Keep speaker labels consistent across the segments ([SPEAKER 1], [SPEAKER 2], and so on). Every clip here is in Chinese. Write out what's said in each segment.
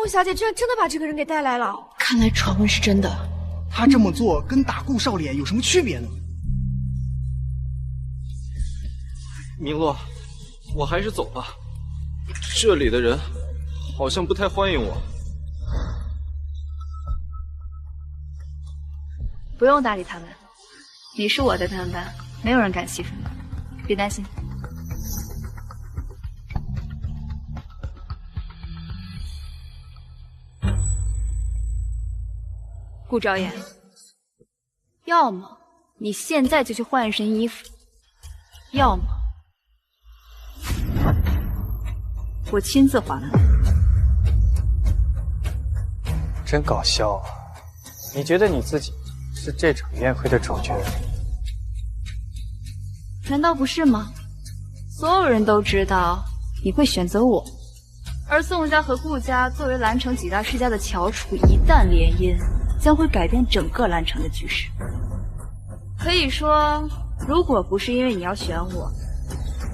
[SPEAKER 1] 顾小姐居然真的把这个人给带来了，
[SPEAKER 2] 看来传闻是真的。
[SPEAKER 3] 她这么做跟打顾少脸有什么区别呢？
[SPEAKER 4] 明洛，我还是走吧，这里的人好像不太欢迎我。
[SPEAKER 5] 不用搭理他们，你是我的担当，没有人敢欺负你，别担心。顾昭言，要么你现在就去换一身衣服，要么我亲自还了你。
[SPEAKER 6] 真搞笑啊！你觉得你自己是这场宴会的主角？
[SPEAKER 5] 难道不是吗？所有人都知道你会选择我，而宋家和顾家作为兰城几大世家的翘楚，一旦联姻，将会改变整个兰城的局势。可以说，如果不是因为你要选我，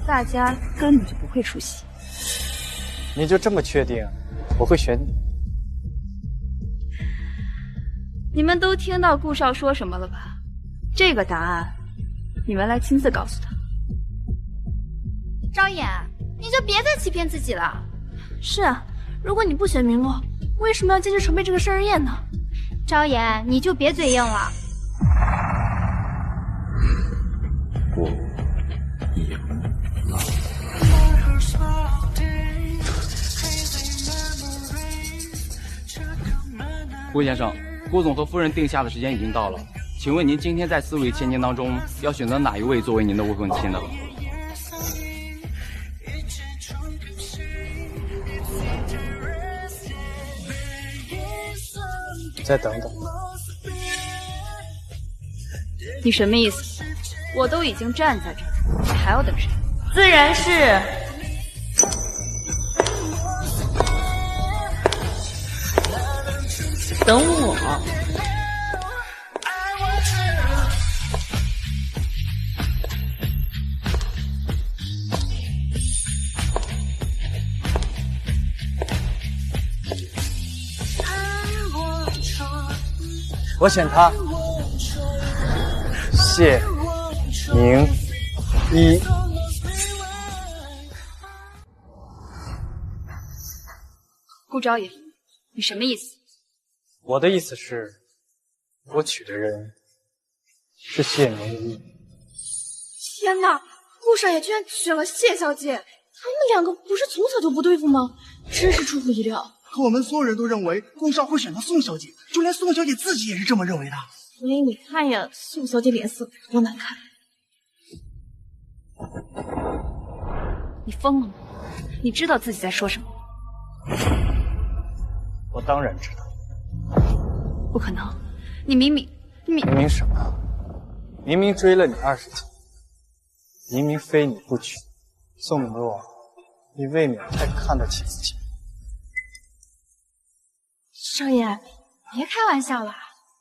[SPEAKER 5] 大家根本就不会出席。
[SPEAKER 6] 你就这么确定我会选你？
[SPEAKER 5] 你们都听到顾少说什么了吧？这个答案，你们来亲自告诉他。
[SPEAKER 1] 昭言，你就别再欺骗自己了。
[SPEAKER 2] 是啊，如果你不选明洛，为什么要坚持筹备这个生日宴呢？
[SPEAKER 1] 昭言，你就别嘴硬了。
[SPEAKER 7] 我赢了。
[SPEAKER 8] 顾先生，顾总和夫人定下的时间已经到了，请问您今天在4位千金当中要选择哪一位作为您的未婚妻呢？
[SPEAKER 6] 再等等。
[SPEAKER 5] 你什么意思？我都已经站在这儿，你还要等谁？
[SPEAKER 2] 自然是等我。
[SPEAKER 6] 我选他，谢明一。
[SPEAKER 5] 顾昭言，你什么意思？
[SPEAKER 6] 我的意思是，我娶的人是谢明一。
[SPEAKER 1] 天哪，顾少爷居然选了谢小姐，他们两个不是从小就不对付吗？真是出乎意料。
[SPEAKER 3] 可我们所有人都认为顾少会选择宋小姐，就连宋小姐自己也是这么认为的。
[SPEAKER 1] 所以你看呀，宋小姐脸色多难看。
[SPEAKER 5] 你疯了吗？你知道自己在说什么？
[SPEAKER 6] 我当然知道。
[SPEAKER 5] 不可能，你明明
[SPEAKER 6] 什么？明明追了你20天，明明非你不娶。宋明洛，你未免太看得起自己。
[SPEAKER 1] 少爷，别开玩笑了，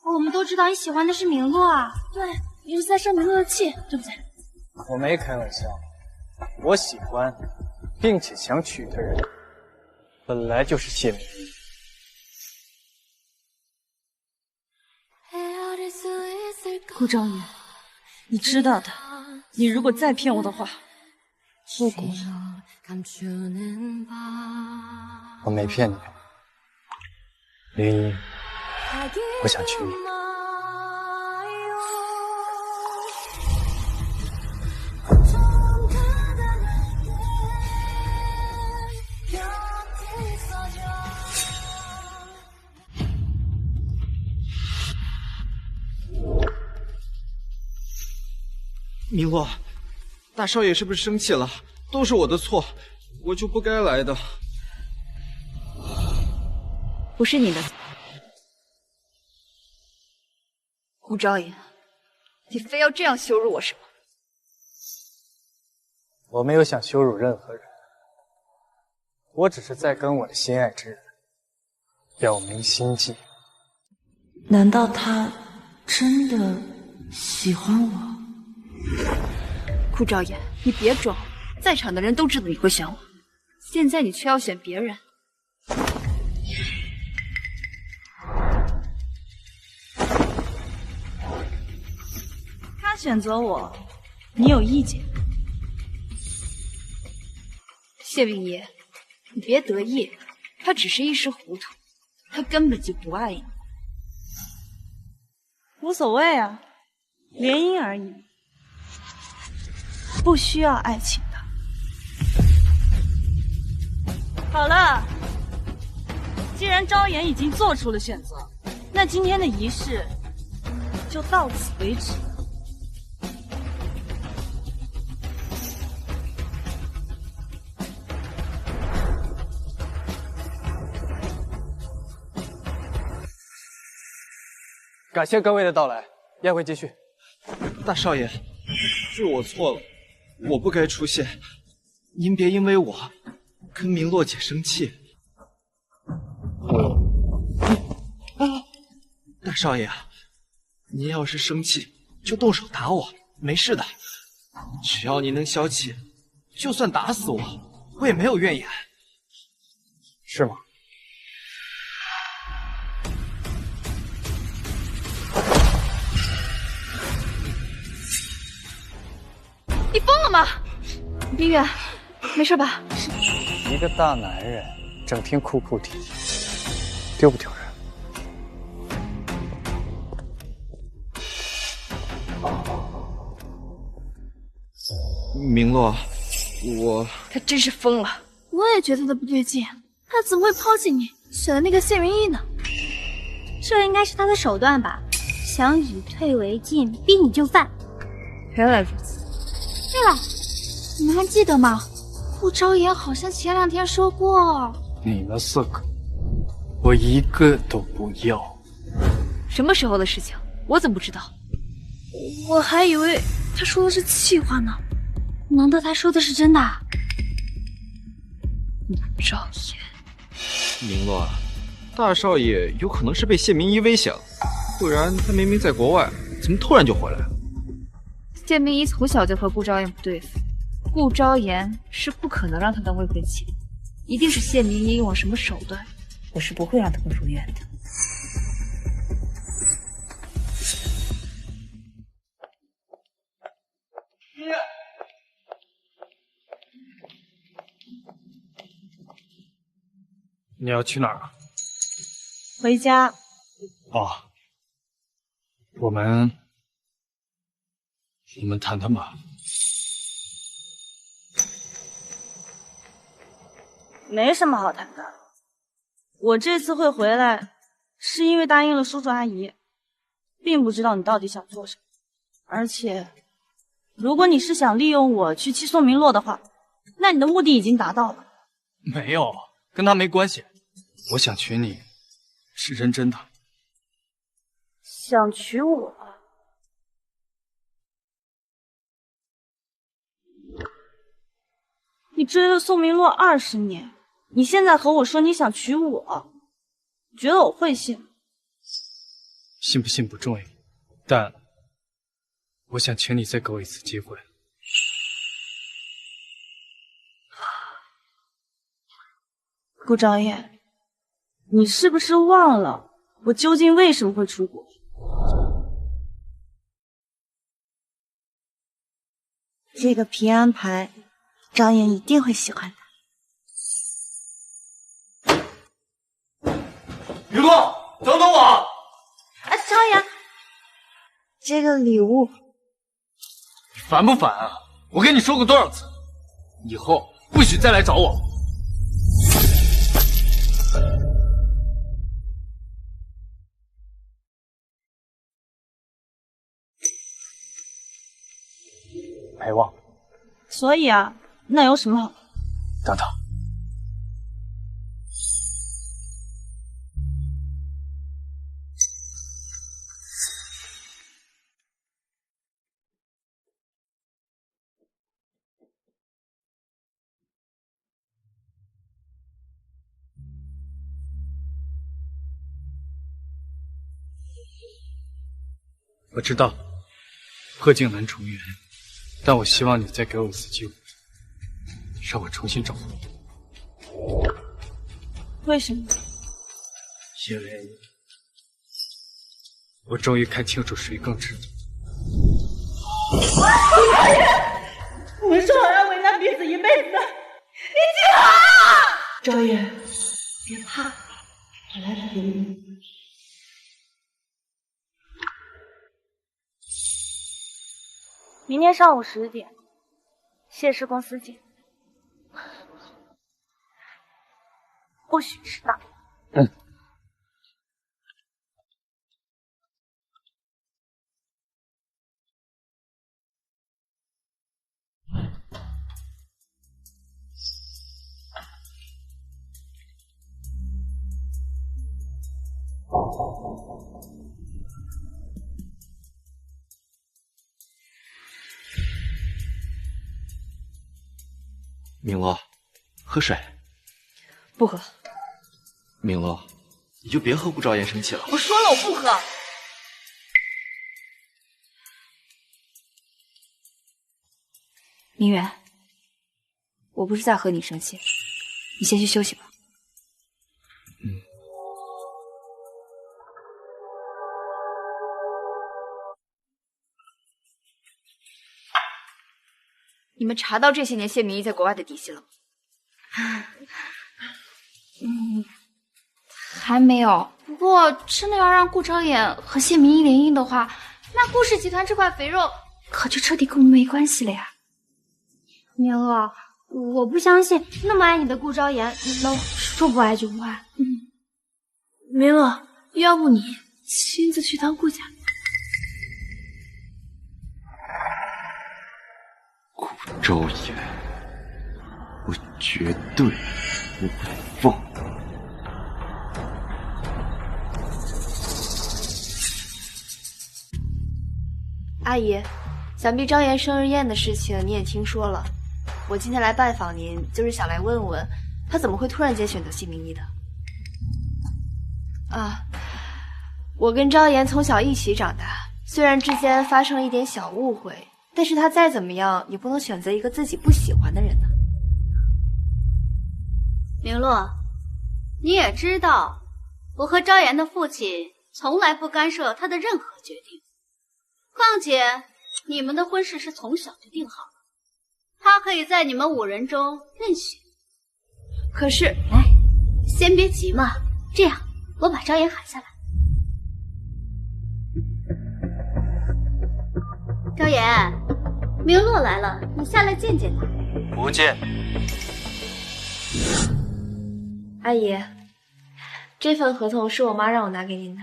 [SPEAKER 1] 我们都知道你喜欢的是明洛啊。对，你是在生明洛的气，对不对？
[SPEAKER 6] 我没开玩笑，我喜欢并且想娶的人，本来就是谢明一。
[SPEAKER 2] 顾昭言，你知道的，你如果再骗我的话，后果
[SPEAKER 6] 我没骗你，林一，我想娶你。
[SPEAKER 4] 明洛，大少爷是不是生气了？都是我的错，我就不该来的。
[SPEAKER 5] 不是你的错。顾昭言，你非要这样羞辱我是吗？
[SPEAKER 6] 我没有想羞辱任何人，我只是在跟我的心爱之人表明心迹。
[SPEAKER 2] 难道他真的喜欢我？
[SPEAKER 5] 顾昭言，你别装，在场的人都知道你会选我，现在你却要选别人。
[SPEAKER 2] 选择我，你有意见？
[SPEAKER 5] 谢明仪，你别得意，他只是一时糊涂，他根本就不爱你。
[SPEAKER 2] 无所谓啊，联姻而已，不需要爱情的。好了，既然昭妍已经做出了选择，那今天的仪式就到此为止。
[SPEAKER 6] 感谢各位的到来，宴会继续。
[SPEAKER 4] 大少爷，是我错了，我不该出现，您别因为我跟明洛姐生气。大少爷，您要是生气就动手打我，没事的，只要您能消气，就算打死我，我也没有怨言。
[SPEAKER 6] 是吗？
[SPEAKER 5] 你疯了吗？冰月，没事吧？
[SPEAKER 6] 一个大男人整天哭哭啼啼，丢不丢人？
[SPEAKER 4] 明洛，
[SPEAKER 5] 他真是疯了。
[SPEAKER 1] 我也觉得他不对劲，他怎么会抛弃你，选了那个谢云逸呢？
[SPEAKER 9] 这应该是他的手段吧，想以退为进，逼你就范。
[SPEAKER 5] 原来如此。
[SPEAKER 1] 对了，你们还记得吗？顾昭言好像前2天说过，
[SPEAKER 6] 你们4个，我一个都不要。
[SPEAKER 5] 什么时候的事情？我怎么不知道？
[SPEAKER 1] 我还以为他说的是气话呢，难道他说的是真的？
[SPEAKER 5] 昭言，
[SPEAKER 4] 明洛，大少爷有可能是被谢明仪威胁了，不然他明明在国外，怎么突然就回来了？
[SPEAKER 5] 谢明仪从小就和顾昭言不对付，顾昭言是不可能让他当未婚妻，一定是谢明仪用了什么手段，我是不会让他们如愿的。
[SPEAKER 6] 你要去哪儿啊？
[SPEAKER 2] 回家。
[SPEAKER 6] 哦，我们谈谈吧。
[SPEAKER 2] 没什么好谈的。我这次会回来，是因为答应了叔叔阿姨，并不知道你到底想做什么。而且，如果你是想利用我去气宋明洛的话，那你的目的已经达到了。
[SPEAKER 6] 没有，跟他没关系。我想娶你，是认真的。
[SPEAKER 2] 想娶我？你追了宋明洛20年，你现在和我说你想娶我，觉得我会信？
[SPEAKER 6] 信不信不重要，但我想请你再给我一次机会。
[SPEAKER 2] 顾昭言，你是不是忘了我究竟为什么会出国？这个平安牌，昭言一定会喜欢的。
[SPEAKER 4] 雨洛，等等我！
[SPEAKER 2] 啊，昭言，这个礼物，
[SPEAKER 6] 你烦不烦啊？我跟你说过多少次，以后不许再来找我。没忘。
[SPEAKER 2] 所以啊，那有什么好？
[SPEAKER 6] 等等。我知道，破镜难重圆，但我希望你再给我一次机会，让我重新找回你。
[SPEAKER 2] 为什么？
[SPEAKER 6] 因为我终于看清楚谁更值得。
[SPEAKER 2] 我们说好要为难彼此一辈子的，你竟然……
[SPEAKER 1] 朝颜，别怕，我来扶你。
[SPEAKER 2] 明天上午10点，谢氏公司见。不许迟到。
[SPEAKER 4] 明洛，喝水。
[SPEAKER 2] 不喝。
[SPEAKER 4] 明洛，你就别和顾昭言生气了。
[SPEAKER 2] 我说了，我不喝。
[SPEAKER 5] 明远，我不是在和你生气，你先去休息吧。你们查到这些年谢明一在国外的底细了吗？还没有。不过真的要让顾昭言和谢明一联姻的话，那顾氏集团这块肥肉可就彻底跟我们没关系了呀。
[SPEAKER 9] 明乐，我不相信那么爱你的顾昭言能说不爱就不爱。
[SPEAKER 1] 明乐，要不你亲自去当顾家？
[SPEAKER 4] 顾昭言，我绝对不会放。
[SPEAKER 5] 阿姨，想必昭言生日宴的事情你也听说了。我今天来拜访您，就是想来问问他怎么会突然间选择谢明一的。我跟昭言从小一起长大，虽然之间发生了一点小误会，但是他再怎么样也不能选择一个自己不喜欢的人呢。
[SPEAKER 9] 明洛，你也知道，我和昭言的父亲从来不干涉他的任何决定。况且，你们的婚事是从小就定好了，他可以在你们5人中任选。
[SPEAKER 5] 可是，
[SPEAKER 9] 来，先别急嘛，这样，我把昭言喊下来。昭言，明洛来了，你下来见见他。
[SPEAKER 6] 不见。
[SPEAKER 5] 阿姨，这份合同是我妈让我拿给您的。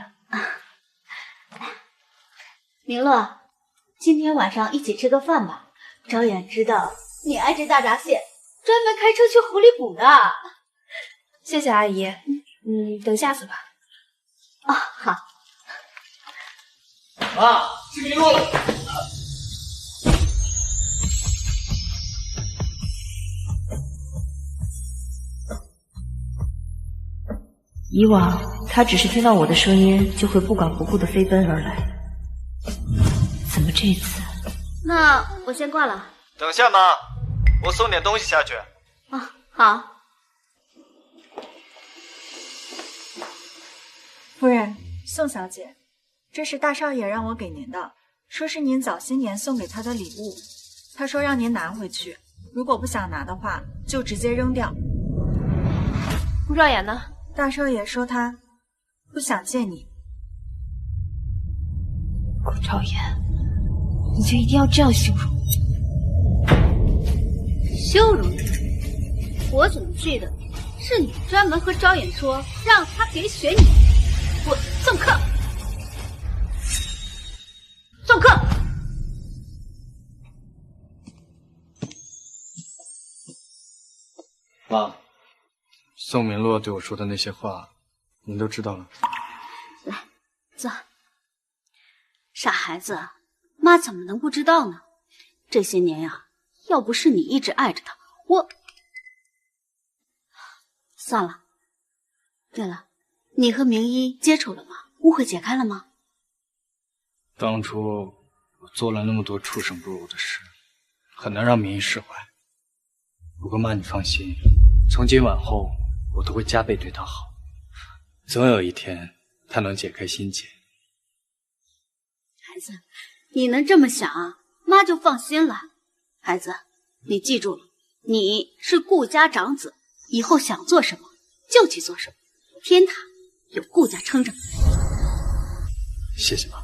[SPEAKER 9] 明洛，今天晚上一起吃个饭吧。昭言知道你爱吃大闸蟹，专门开车去湖里捕的。
[SPEAKER 5] 谢谢阿姨。等下次吧。
[SPEAKER 9] 好。
[SPEAKER 4] 妈，是明洛了。
[SPEAKER 5] 以往他只是听到我的声音就会不管不顾的飞奔而来，怎么这次？
[SPEAKER 9] 那我先挂了。
[SPEAKER 6] 等下妈，我送点东西下去。
[SPEAKER 9] 好。
[SPEAKER 10] 夫人，宋小姐，这是大少爷让我给您的，说是您早些年送给他的礼物，他说让您拿回去，如果不想拿的话，就直接扔掉。
[SPEAKER 5] 顾昭言呢？
[SPEAKER 10] 大少爷说他不想见你。
[SPEAKER 5] 顾昭言，你就一定要这样羞辱我？
[SPEAKER 9] 羞辱你？我怎么记得是你专门和昭言说让他别选你？我送客，送客。
[SPEAKER 6] 妈，宋明洛对我说的那些话，您都知道了。
[SPEAKER 9] 来，坐。傻孩子，妈怎么能不知道呢？这些年呀，要不是你一直爱着他，我……算了。对了，你和明一接触了吗？误会解开了吗？
[SPEAKER 6] 当初我做了那么多畜生不如的事，很难让明一释怀。不过妈，你放心，从今往后我都会加倍对他好，总有一天他能解开心结。
[SPEAKER 9] 孩子，你能这么想啊？妈就放心了。孩子，你记住了，你是顾家长子，以后想做什么就去做什么，天堂有顾家撑着。
[SPEAKER 6] 谢谢妈。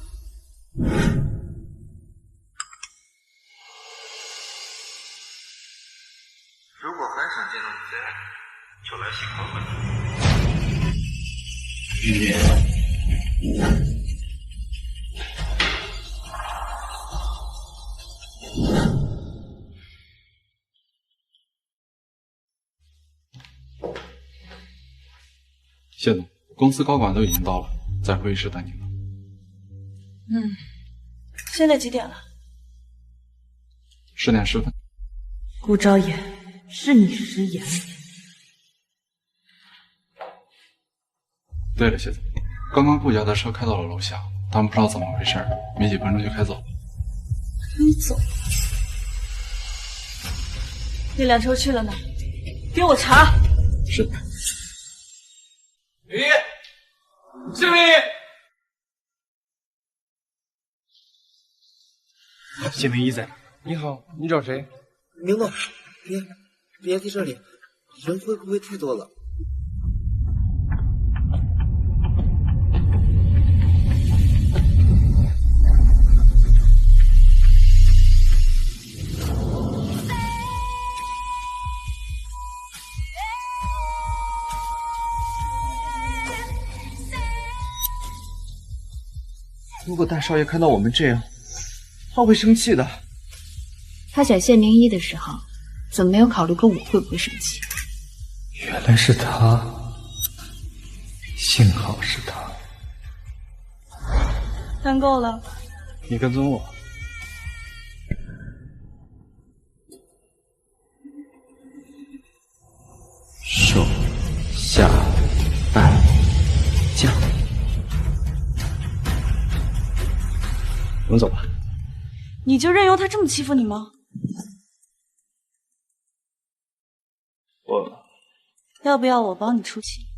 [SPEAKER 11] 如果还想见到你最爱的人，就来喜欢我。
[SPEAKER 6] 谢总，公司高管都已经到了，在会议室等你了。
[SPEAKER 2] 现在几点了
[SPEAKER 6] 10点10分。
[SPEAKER 2] 顾昭言，是你食言。
[SPEAKER 6] 对了，谢总，刚刚顾家的车开到了楼下，他们不知道怎么回事，没几分钟就开走了。
[SPEAKER 2] 你走？那辆车去了哪？给我查。
[SPEAKER 6] 是。
[SPEAKER 4] 明一，姓明一。谢明一在哪？
[SPEAKER 8] 你好，你找谁？
[SPEAKER 7] 明诺，别在这里，人会不会太多了？
[SPEAKER 4] 如果大少爷看到我们这样，他会生气的。
[SPEAKER 5] 他选谢明一的时候，怎么没有考虑过我会不会生气？
[SPEAKER 6] 原来是他，幸好是他。
[SPEAKER 2] 看够了，
[SPEAKER 6] 你跟踪我。
[SPEAKER 7] 手下败将。
[SPEAKER 6] 我们走吧。
[SPEAKER 2] 你就任由他这么欺负你吗？要不要我帮你出气？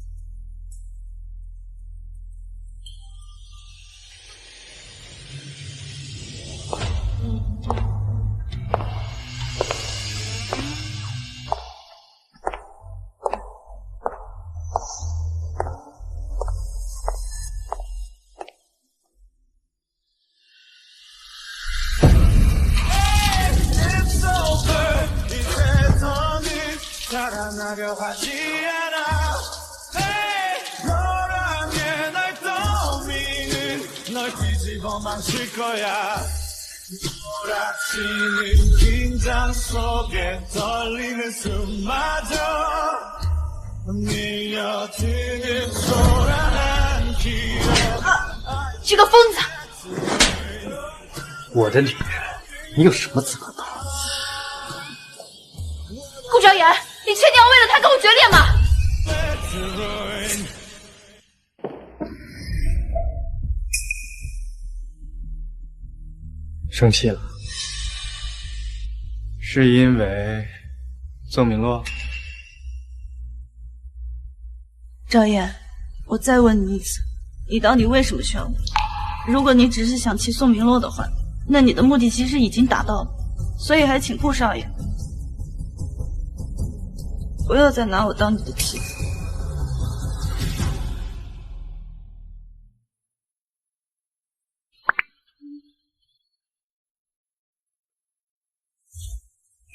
[SPEAKER 5] 这个疯子！
[SPEAKER 6] 我的女人，你有什么资格打？
[SPEAKER 5] 顾昭言，你确定要为了他跟我决裂吗？
[SPEAKER 6] 生气了，是因为宋明洛？
[SPEAKER 2] 赵燕，我再问你一次，你到底为什么选我？如果你只是想气宋明洛的话，那你的目的其实已经达到了，所以还请顾少爷不要再拿我当你的棋子。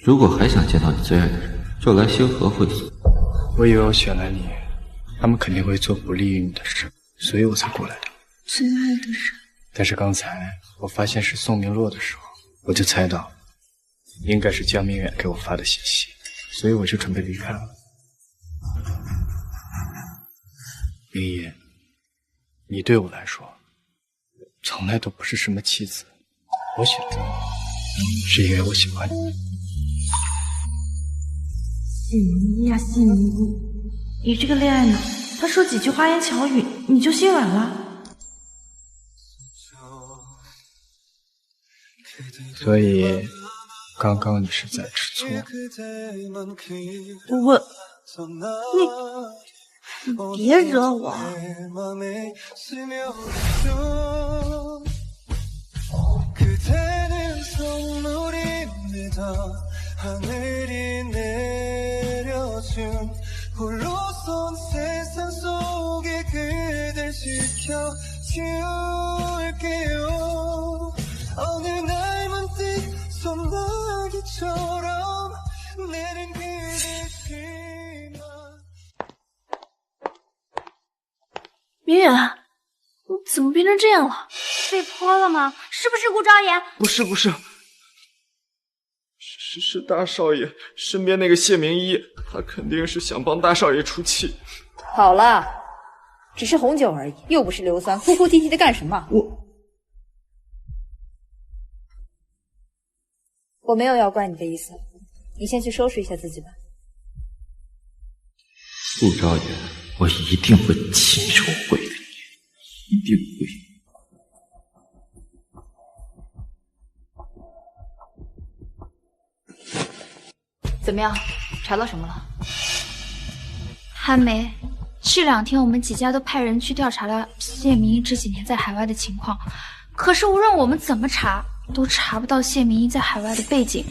[SPEAKER 7] 如果还想见到你最爱的人，就来星河会所。
[SPEAKER 6] 我以为我选了你，他们肯定会做不利于你的事，所以我才过来的。
[SPEAKER 2] 最爱的人。
[SPEAKER 6] 但是刚才我发现是宋明洛的时候，我就猜到应该是江明远给我发的信息，所以我就准备离开了。明一，你对我来说从来都不是什么棋子，我选择你是因为我喜欢你。
[SPEAKER 2] 谢明一呀，谢明一，你这个恋爱脑，他说几句花言巧语你就心软了？
[SPEAKER 6] 所以刚刚你是在吃醋？
[SPEAKER 2] 你别惹我。
[SPEAKER 1] 明远，你怎么变成这样了？
[SPEAKER 9] 被泼了吗？是不是顾昭言？
[SPEAKER 4] 不是，是大少爷身边那个谢明一，他肯定是想帮大少爷出气。
[SPEAKER 12] 好了，只是红酒而已，又不是硫酸，哭哭啼啼的干什么？我没有要怪你的意思，你先去收拾一下自己吧。
[SPEAKER 11] 顾昭言，我一定会亲手毁了你，一定会。
[SPEAKER 5] 怎么样，查到什么了？
[SPEAKER 1] 还没。这2天我们几家都派人去调查了谢明一这几年在海外的情况，可是无论我们怎么查，都查不到谢明一在海外的背景。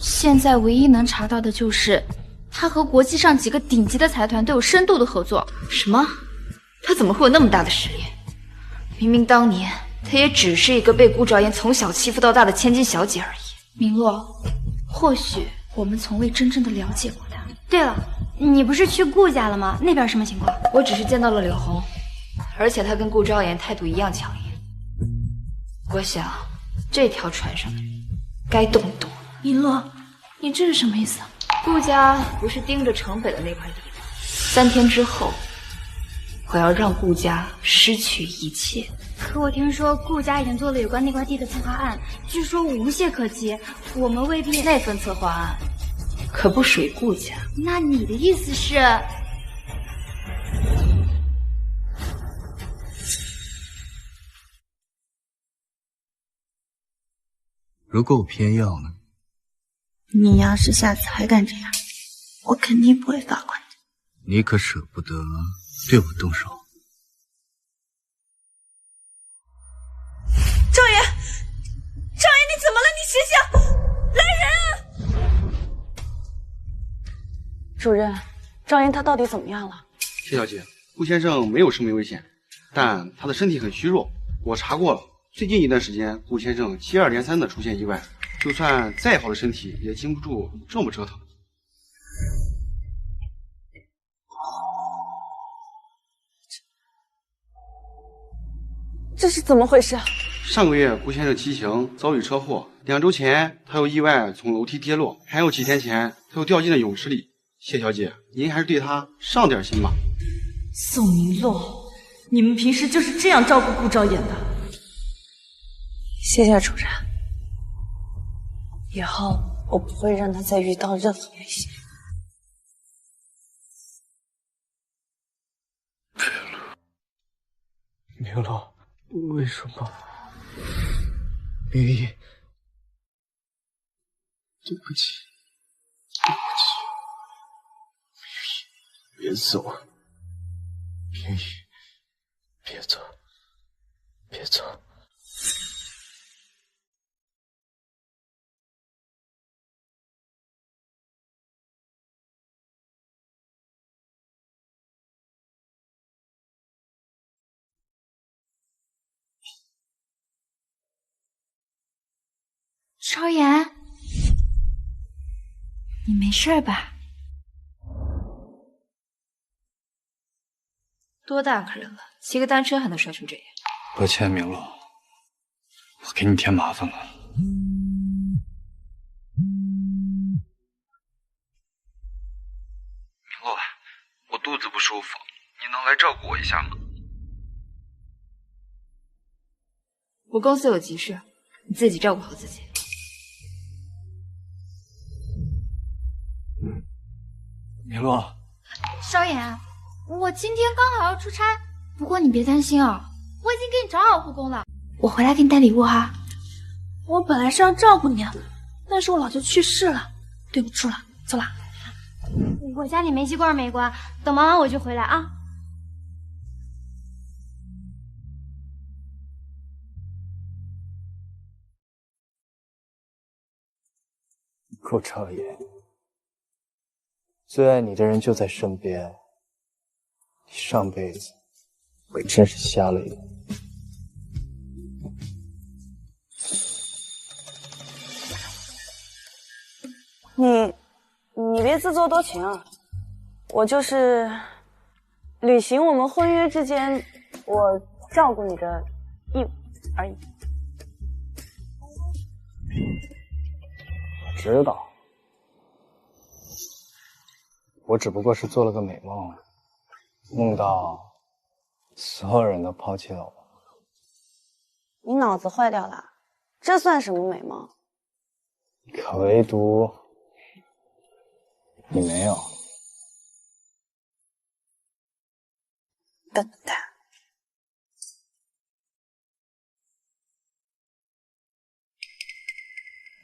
[SPEAKER 1] 现在唯一能查到的就是他和国际上几个顶级的财团都有深度的合作。
[SPEAKER 5] 什么？他怎么会有那么大的实力？明明当年他也只是一个被顾昭言从小欺负到大的千金小姐而已。
[SPEAKER 1] 明洛，或许我们从未真正的了解过他。
[SPEAKER 9] 对了，你不是去顾家了吗？那边什么情况？
[SPEAKER 5] 我只是见到了柳红，而且他跟顾昭言态度一样强硬。我想，这条船上的人该动一动。
[SPEAKER 1] 明洛，你这是什么意思？
[SPEAKER 5] 顾家不是盯着城北的那块地吗？3天之后，我要让顾家失去一切。
[SPEAKER 9] 可我听说顾家已经做了有关那块地的策划案，据说无懈可击，我们未必……
[SPEAKER 5] 那份策划案可不属于顾家。
[SPEAKER 9] 那你的意思是？
[SPEAKER 11] 如果我偏要呢？
[SPEAKER 2] 你要是下次还敢这样，我肯定不会放过你。
[SPEAKER 11] 你可舍不得对我动手？
[SPEAKER 2] 赵爷，你怎么了？你醒醒！来人啊！主任，赵岩他到底怎么样了？
[SPEAKER 13] 谢小姐，顾先生没有生命危险，但他的身体很虚弱。我查过了，最近一段时间，顾先生接二连三的出现意外，就算再好的身体也经不住这么折腾。
[SPEAKER 2] 这是怎么回事？
[SPEAKER 13] 上个月顾先生骑行遭遇车祸，2周前他又意外从楼梯跌落，还有几天前他又掉进了泳池里。谢小姐，您还是对他上点心吧。
[SPEAKER 2] 宋明洛，你们平时就是这样照顾顾昭言的？谢谢主任，以后我不会让他再遇到任何危险。
[SPEAKER 4] 明洛，为什么？明一，对不起，对不起，明一，别走，明一，别走，别走。
[SPEAKER 1] 昭言，你没事吧？
[SPEAKER 5] 多大个人了，骑个单车还能摔成这样？
[SPEAKER 6] 抱歉，明洛，我给你添麻烦了。
[SPEAKER 11] 明洛，我肚子不舒服，你能来照顾我一下吗？
[SPEAKER 5] 我公司有急事，你自己照顾好自己。
[SPEAKER 6] 明洛，
[SPEAKER 1] 昭言，我今天刚好要出差，不过你别担心啊，我已经给你找好护工了，我回来给你带礼物哈。我本来是要照顾你，但是我老舅去世了，对不住了，走了。
[SPEAKER 9] 我家里煤气罐没关，等忙完我就回来啊。
[SPEAKER 6] 顾少爷，最爱你的人就在身边，你上辈子会真是瞎了眼。
[SPEAKER 2] 你别自作多情啊，我就是履行我们婚约之间我照顾你的义务而已。
[SPEAKER 6] 我知道，我只不过是做了个美梦，梦到所有人都抛弃了我。
[SPEAKER 2] 你脑子坏掉了？这算什么美梦？
[SPEAKER 6] 可唯独你没有。
[SPEAKER 2] 笨蛋！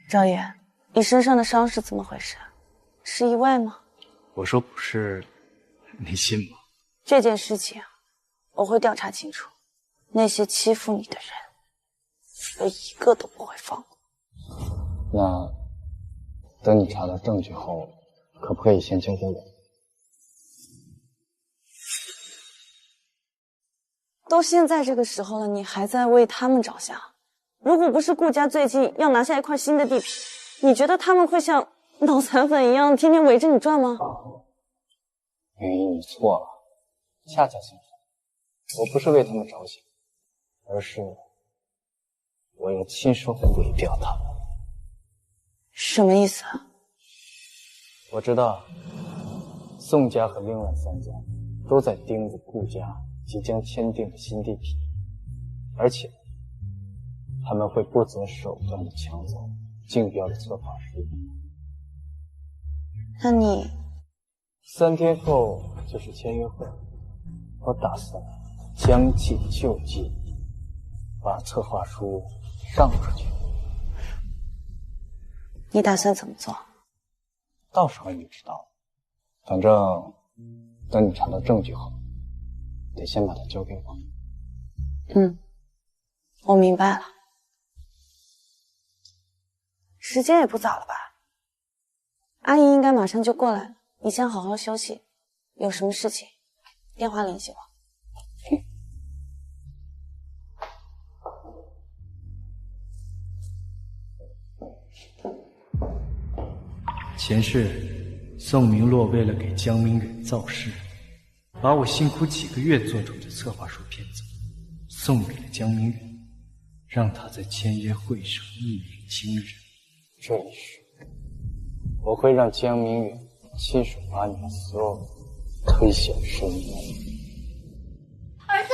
[SPEAKER 2] 赵爷，你身上的伤是怎么回事？是意外吗？
[SPEAKER 6] 我说不是，你信吗？
[SPEAKER 2] 这件事情我会调查清楚，那些欺负你的人，我一个都不会放过。
[SPEAKER 6] 那等你查到证据后，可不可以先交给我？
[SPEAKER 2] 都现在这个时候了，你还在为他们着想？如果不是顾家最近要拿下一块新的地皮，你觉得他们会像脑残粉一样天天围着你转吗？
[SPEAKER 6] 云姨，你错了，恰恰相反，我不是为他们着想，而是我要亲手毁掉他们。
[SPEAKER 2] 什么意思啊？
[SPEAKER 6] 我知道宋家和另外三家都在盯着顾家即将签订的新地皮，而且他们会不择手段地抢走竞标的策划书。
[SPEAKER 2] 那你
[SPEAKER 6] 3天后就是签约会，我打算将计就计，把策划书上出去。
[SPEAKER 2] 你打算怎么做？
[SPEAKER 6] 到时候你知道，反正等你查到证据后，得先把它交给我。
[SPEAKER 2] 我明白了。时间也不早了吧？阿姨应该马上就过来了，你先好好休息，有什么事情电话联系我。
[SPEAKER 6] 前世，宋明洛为了给江明远造势，把我辛苦几个月做出的策划书骗走，送给了江明远，让他在签约会上一鸣惊人。这一世，我会让江明远亲手把你们所有人推向深渊。
[SPEAKER 9] 儿子，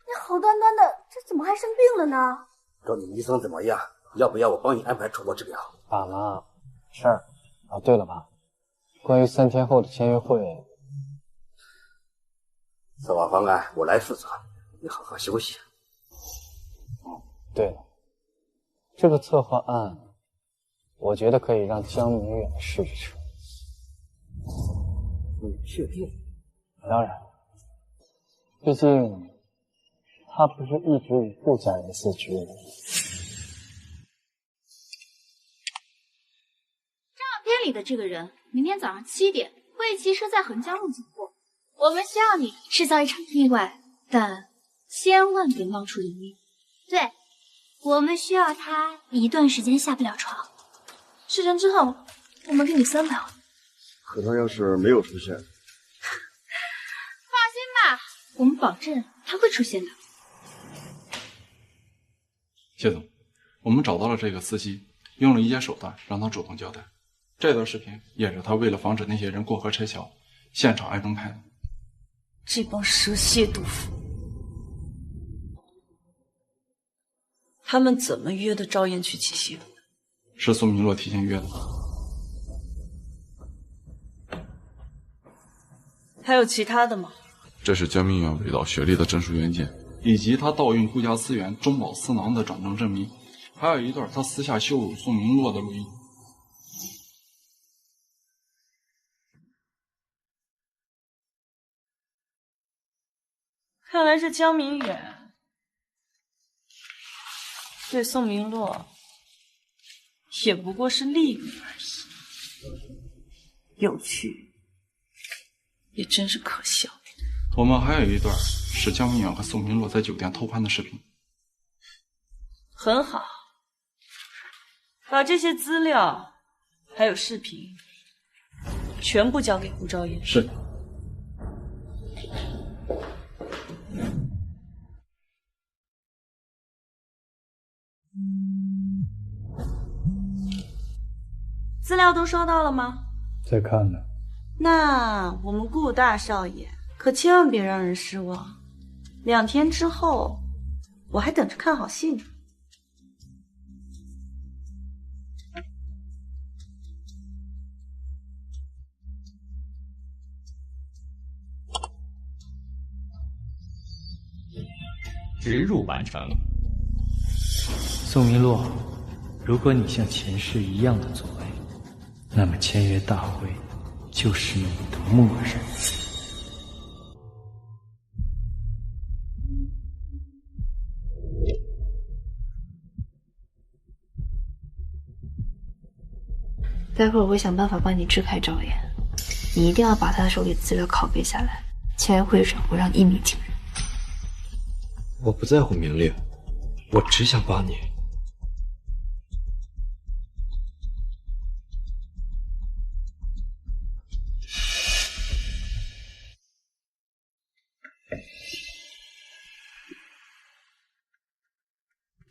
[SPEAKER 9] 你好端端的，这怎么还生病了呢？
[SPEAKER 11] 找你医生怎么样？要不要我帮你安排出国治疗？
[SPEAKER 6] 爸妈，事儿。啊，对了爸，关于3天后的签约会，
[SPEAKER 11] 策划方案我来负责，你好好休息。
[SPEAKER 6] 对了，这个策划案，我觉得可以让江明远试着成。
[SPEAKER 11] 你确定？
[SPEAKER 6] 当然，毕竟他不是一直与顾家人厮居吗？
[SPEAKER 1] 照片里的这个人，明天早上7点会骑车在横江路经过。我们需要你制造一场意外，但千万别冒出人命。
[SPEAKER 9] 对，我们需要他一段时间下不了床。
[SPEAKER 10] 事成之后，我们给你300万。
[SPEAKER 13] 可他要是没有出现，
[SPEAKER 1] 放心吧，我们保证他会出现的。
[SPEAKER 14] 谢总，我们找到了这个司机，用了一些手段让他主动交代。这段视频也是他为了防止那些人过河拆桥，现场暗中拍的。
[SPEAKER 10] 这帮蛇蝎毒妇，他们怎么约的赵燕去骑行？
[SPEAKER 14] 是苏明洛提前约的。
[SPEAKER 10] 还有其他的吗？
[SPEAKER 14] 这是江明远伪造学历的证书原件，以及他盗用顾家资源中饱私囊的转正证明，还有一段他私下羞辱宋明洛的录音。
[SPEAKER 10] 看来是江明远对宋明洛
[SPEAKER 2] 也不过是利润而已。有趣，也真是可笑。
[SPEAKER 14] 我们还有一段是江明远和宋明洛在酒店偷拍的视频。
[SPEAKER 2] 很好，把这些资料还有视频全部交给顾昭言。
[SPEAKER 14] 是。
[SPEAKER 2] 资料都收到了吗？
[SPEAKER 6] 在看呢。
[SPEAKER 2] 那我们顾大少爷可千万别让人失望。2天之后，我还等着看好戏呢。
[SPEAKER 11] 植入完成。
[SPEAKER 6] 宋明洛，如果你像前世一样的作为，那么签约大会就是你的默认。
[SPEAKER 5] 待会儿我会想办法帮你支开赵岩，你一定要把他手里的资料拷贝下来，签约会上我让你一鸣惊人。
[SPEAKER 11] 我不在乎名利，我只想帮你。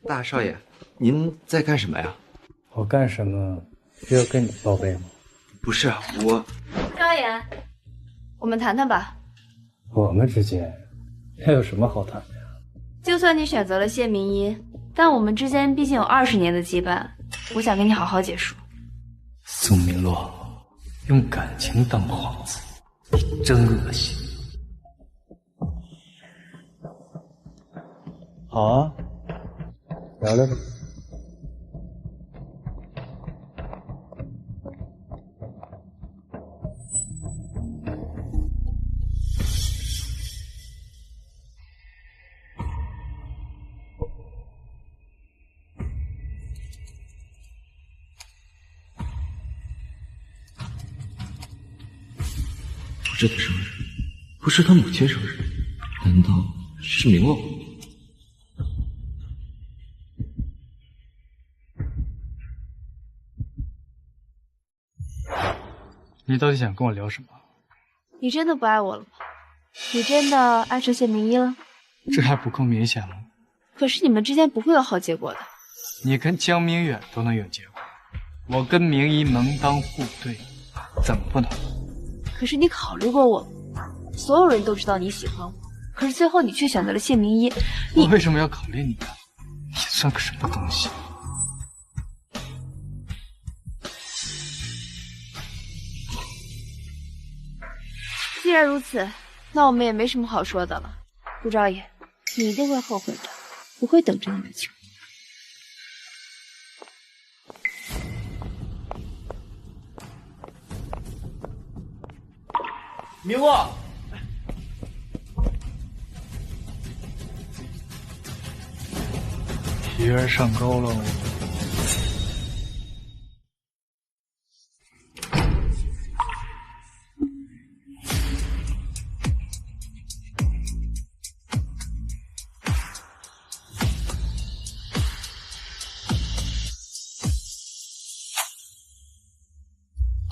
[SPEAKER 11] 大少爷，您在干什么呀？
[SPEAKER 6] 我干什么需要跟你报备吗？
[SPEAKER 11] 不是，我……
[SPEAKER 5] 赵岩，我们谈谈吧。
[SPEAKER 6] 我们之间还有什么好谈的呀？
[SPEAKER 5] 就算你选择了谢明一，但我们之间毕竟有20年的羁绊，我想跟你好好结束。
[SPEAKER 6] 宋明洛，用感情当幌子，你真恶心。好啊，聊聊吧。
[SPEAKER 11] 不是他生日，不是他母亲生日，难道是明洛？
[SPEAKER 6] 你到底想跟我聊什么？
[SPEAKER 5] 你真的不爱我了吗？你真的爱上谢明一了？
[SPEAKER 6] 这还不够明显吗？
[SPEAKER 5] 可是你们之间不会有好结果的。
[SPEAKER 6] 你跟江明远都能有结果，我跟明一门当户对，怎么不能？
[SPEAKER 5] 可是你考虑过我吗？所有人都知道你喜欢我，可是最后你却选择了谢明一。
[SPEAKER 6] 我为什么要考虑你呢？你算个什么东西？
[SPEAKER 5] 既然如此，那我们也没什么好说的了。顾昭言，你一定会后悔的，不会等着你的球。
[SPEAKER 4] 明洛，
[SPEAKER 6] 皮儿上钩喽！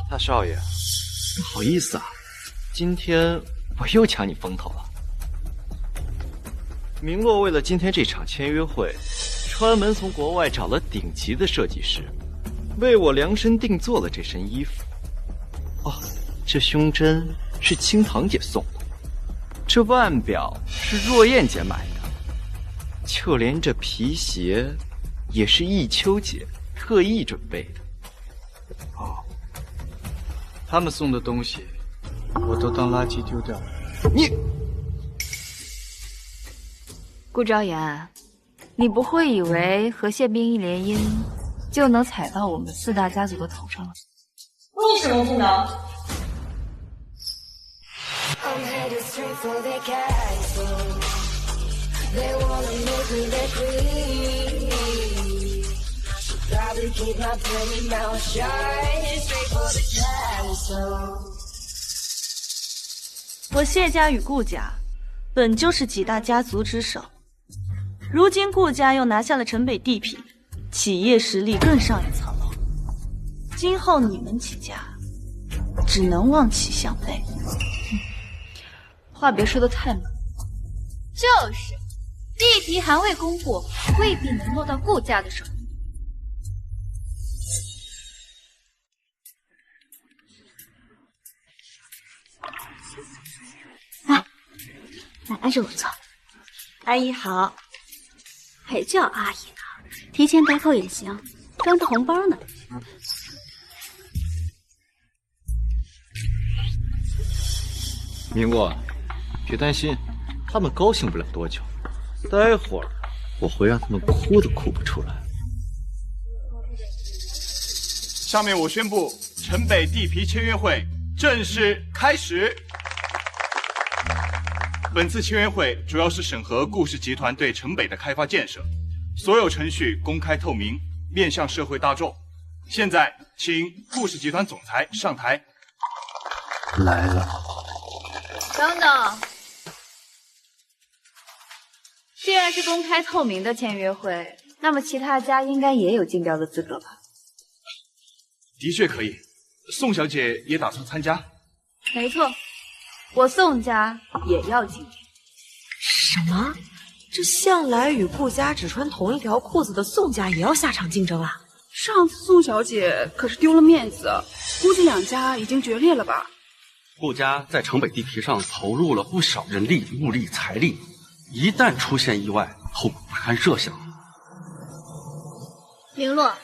[SPEAKER 11] 大少爷，不好意思啊。今天我又抢你风头了。明洛为了今天这场签约会，专门从国外找了顶级的设计师，为我量身定做了这身衣服。哦，这胸针是青堂姐送的，这腕表是若燕姐买的，就连这皮鞋也是忆秋姐特意准备的。
[SPEAKER 6] 哦，他们送的东西我都当垃圾丢掉了。
[SPEAKER 11] 你，
[SPEAKER 5] 顾昭言，你不会以为和谢冰一联姻就能踩到我们4大家族的头上了？
[SPEAKER 2] 为什么不能？我谢家与顾家本就是几大家族之首，如今顾家又拿下了城北地皮，企业实力更上一层楼。今后你们几家只能望其项背。
[SPEAKER 5] 话别说得太满。
[SPEAKER 1] 就是，地皮还未公布，未必能落到顾家的手。
[SPEAKER 9] 来，挨着我坐。
[SPEAKER 2] 阿姨好。
[SPEAKER 9] 还叫阿姨呢，提前打口也行，装着红包呢。
[SPEAKER 11] 明洛，别担心，他们高兴不了多久，待会儿我会让他们哭都哭不出来。
[SPEAKER 15] 下面我宣布，城北地皮签约会正式开始。本次签约会主要是审核顾氏集团对城北的开发建设，所有程序公开透明，面向社会大众。现在，请顾氏集团总裁上台。
[SPEAKER 6] 来了。
[SPEAKER 5] 等等，既然是公开透明的签约会，那么其他家应该也有竞标的资格吧？
[SPEAKER 15] 的确可以，宋小姐也打算参加。
[SPEAKER 5] 没错，我宋家也要竞争。
[SPEAKER 16] 什么？这向来与顾家只穿同一条裤子的宋家也要下场竞争啊？
[SPEAKER 17] 上次宋小姐可是丢了面子，估计两家已经决裂了吧？
[SPEAKER 13] 顾家在城北地皮上投入了不少人力、物力、财力，一旦出现意外，后果不堪设想。
[SPEAKER 9] 绫洛，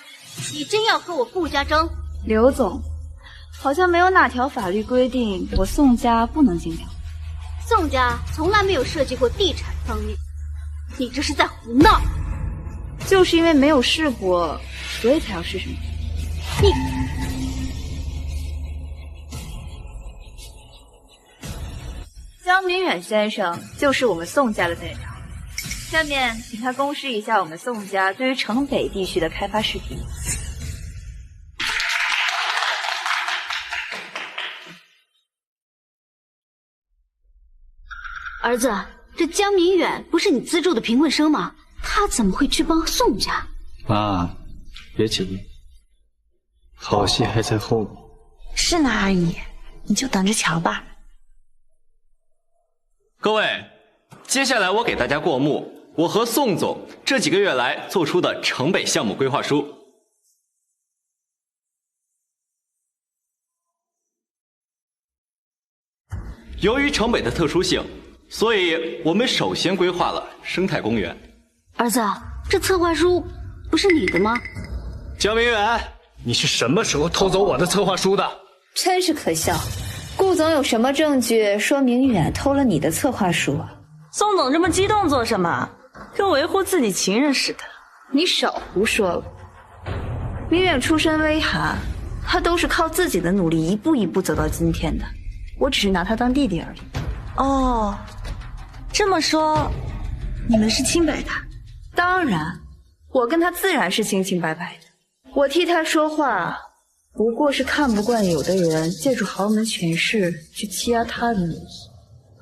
[SPEAKER 9] 你真要和我顾家争？
[SPEAKER 5] 刘总，好像没有哪条法律规定我宋家不能竞标。
[SPEAKER 9] 宋家从来没有涉及过地产方面，你这是在胡闹。
[SPEAKER 5] 就是因为没有试过，所以才要试试你。江明远先生就是我们宋家的代表，下面请他公示一下我们宋家对于城北地区的开发视频。
[SPEAKER 9] 儿子，这江明远不是你资助的贫困生吗？他怎么会去帮宋家？
[SPEAKER 6] 妈，别急，好戏还在后面。
[SPEAKER 16] 是呢，阿姨，你就等着瞧吧。
[SPEAKER 8] 各位，接下来我给大家过目我和宋总这几个月来做出的城北项目规划书。由于城北的特殊性，所以我们首先规划了生态公园。
[SPEAKER 9] 儿子，这策划书不是你的吗？
[SPEAKER 8] 江明远，
[SPEAKER 6] 你是什么时候偷走我的策划书的？
[SPEAKER 12] 真是可笑，顾总有什么证据说明远偷了你的策划书啊？
[SPEAKER 2] 宋总这么激动做什么？跟维护自己情人似的。
[SPEAKER 5] 你少胡说了。明远出身微寒，他都是靠自己的努力一步一步走到今天的，我只是拿他当弟弟而已。
[SPEAKER 2] 哦，这么说，你们是清白的？
[SPEAKER 5] 当然，我跟他自然是清清白白的。我替他说话，不过是看不惯有的人借助豪门权势去欺压他人而已。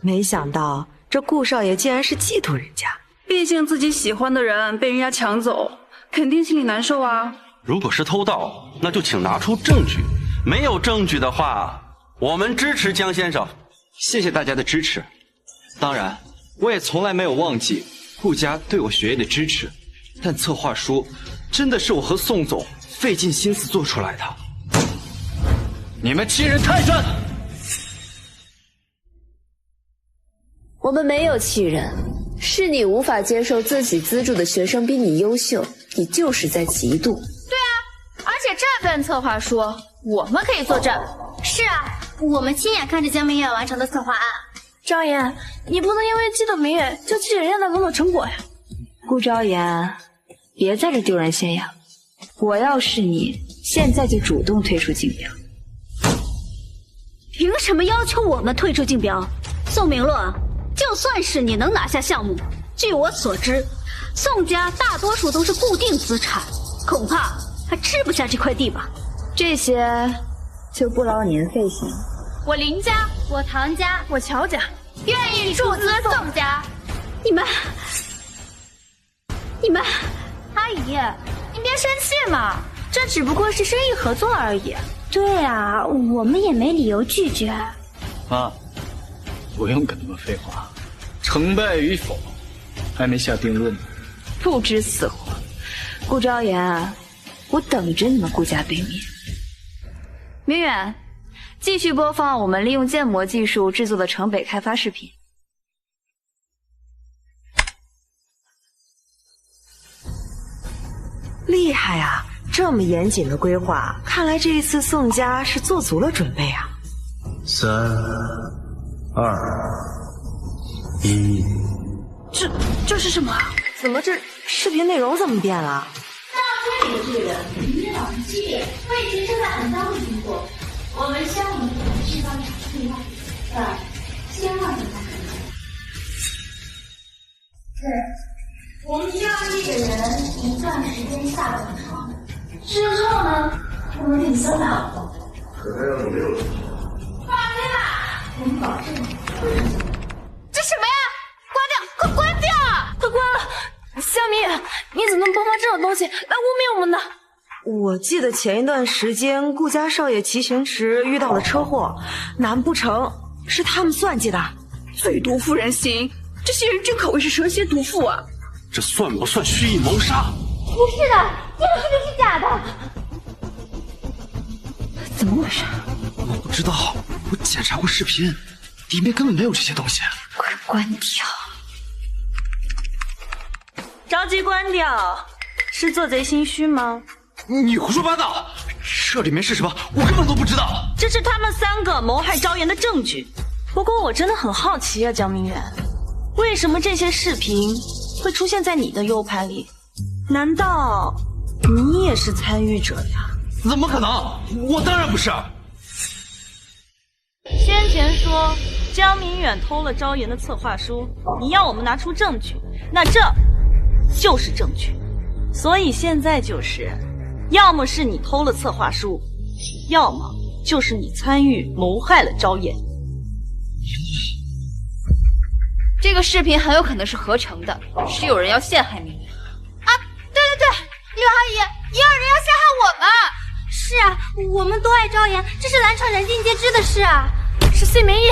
[SPEAKER 16] 没想到这顾少爷竟然是嫉妒人家，
[SPEAKER 17] 毕竟自己喜欢的人被人家抢走，肯定心里难受啊。
[SPEAKER 13] 如果是偷盗，那就请拿出证据。没有证据的话，我们支持江先生。
[SPEAKER 8] 谢谢大家的支持，当然，我也从来没有忘记顾家对我学业的支持。但策划书真的是我和宋总费尽心思做出来的。
[SPEAKER 6] 你们欺人太甚！
[SPEAKER 12] 我们没有欺人，是你无法接受自己资助的学生比你优秀，你就是在嫉妒。
[SPEAKER 1] 对啊，而且这份策划书我们可以作证。
[SPEAKER 9] 是啊，我们亲眼看着江明远完成的策划案。
[SPEAKER 17] 张岩，你不能因为嫉妒明远就弃人家的某种成果呀。
[SPEAKER 5] 顾昭言，别在这丢人现眼。我要是你，现在就主动退出竞标。
[SPEAKER 9] 凭什么要求我们退出竞标？宋明洛，就算是你能拿下项目，据我所知，宋家大多数都是固定资产，恐怕还吃不下这块地吧？
[SPEAKER 5] 这些就不劳您费心了。
[SPEAKER 1] 我林家，
[SPEAKER 9] 我唐家，
[SPEAKER 1] 我乔家，
[SPEAKER 9] 愿意出资宋家。你们，
[SPEAKER 1] 阿姨，您别生气嘛，这只不过是生意合作而已。
[SPEAKER 9] 对啊，我们也没理由拒绝。
[SPEAKER 6] 妈，不用跟他们废话，成败与否还没下定论呢。
[SPEAKER 5] 不知死活，顾昭言，我等着你们顾家被灭。明远，继续播放我们利用建模技术制作的城北开发视频。
[SPEAKER 16] 厉害啊！这么严谨的规划，看来这一次宋家是做足了准备啊。
[SPEAKER 6] 3、2、1，
[SPEAKER 16] 这是什么？怎么这视频内容怎么变了？
[SPEAKER 9] 那这里的巨人，明天早上7点会结正在很当的经过。我们希望你们释放一场意外，但千万别担心。是，我们需要这个人一段时间下冷床，之后呢，我们给你送到。
[SPEAKER 18] 可他要是没有出现，
[SPEAKER 9] 放心吧，我们保证不出现。
[SPEAKER 1] 这什么呀？关掉，快关掉！
[SPEAKER 16] 快关了！夏明，你怎么能播放这种东西来污蔑我们呢？我记得前一段时间顾家少爷骑行时遇到了车祸，难不成是他们算计的？
[SPEAKER 17] 最毒妇人心，这些人真可谓是蛇蝎毒妇啊！
[SPEAKER 18] 这算不算蓄意谋杀？
[SPEAKER 9] 不是的，这个视频是假的。
[SPEAKER 5] 怎么回事？
[SPEAKER 4] 我不知道，我检查过视频，里面根本没有这些东西。
[SPEAKER 5] 快关掉！
[SPEAKER 2] 着急关掉，是做贼心虚吗？
[SPEAKER 4] 你胡说八道！这里面是什么？我根本都不知道。
[SPEAKER 2] 这是他们3个谋害昭妍的证据。不过我真的很好奇啊，江明远，为什么这些视频会出现在你的 U 盘里？难道你也是参与者呀？
[SPEAKER 4] 怎么可能？我当然不是。
[SPEAKER 2] 先前说江明远偷了昭妍的策划书，你要我们拿出证据，那这就是证据。所以现在就是，要么是你偷了策划书，要么就是你参与谋害了昭妍。
[SPEAKER 5] 这个视频很有可能是合成的，是有人要陷害明远。
[SPEAKER 1] 啊，对，柳阿姨，也有人要陷害我们。
[SPEAKER 9] 是啊，我们都爱昭妍，这是兰城人尽皆知的事啊。
[SPEAKER 17] 是谢明义，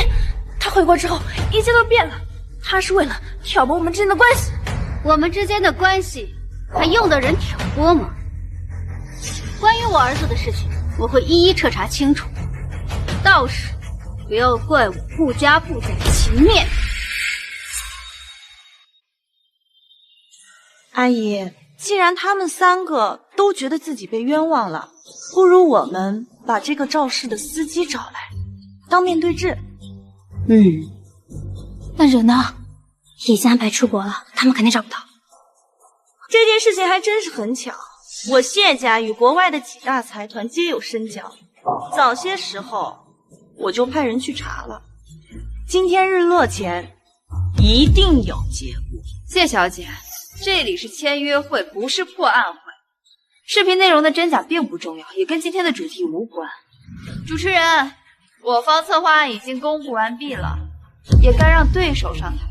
[SPEAKER 17] 他回国之后一切都变了，他是为了挑拨我们之间的关系。
[SPEAKER 9] 我们之间的关系还用得人挑拨吗？关于我儿子的事情，我会一一彻查清楚。到时不要怪我顾家不讲情面。
[SPEAKER 2] 阿姨，既然他们3个都觉得自己被冤枉了，不如我们把这个肇事的司机找来，当面对质。
[SPEAKER 9] 那人呢？已经安排出国了，他们肯定找不到。
[SPEAKER 2] 这件事情还真是很巧，我谢家与国外的几大财团皆有深交，早些时候我就派人去查了。今天日落前一定有结果。
[SPEAKER 5] 谢小姐，这里是签约会，不是破案会。视频内容的真假并不重要，也跟今天的主题无关。主持人，我方策划案已经公布完毕了，也该让对手上台。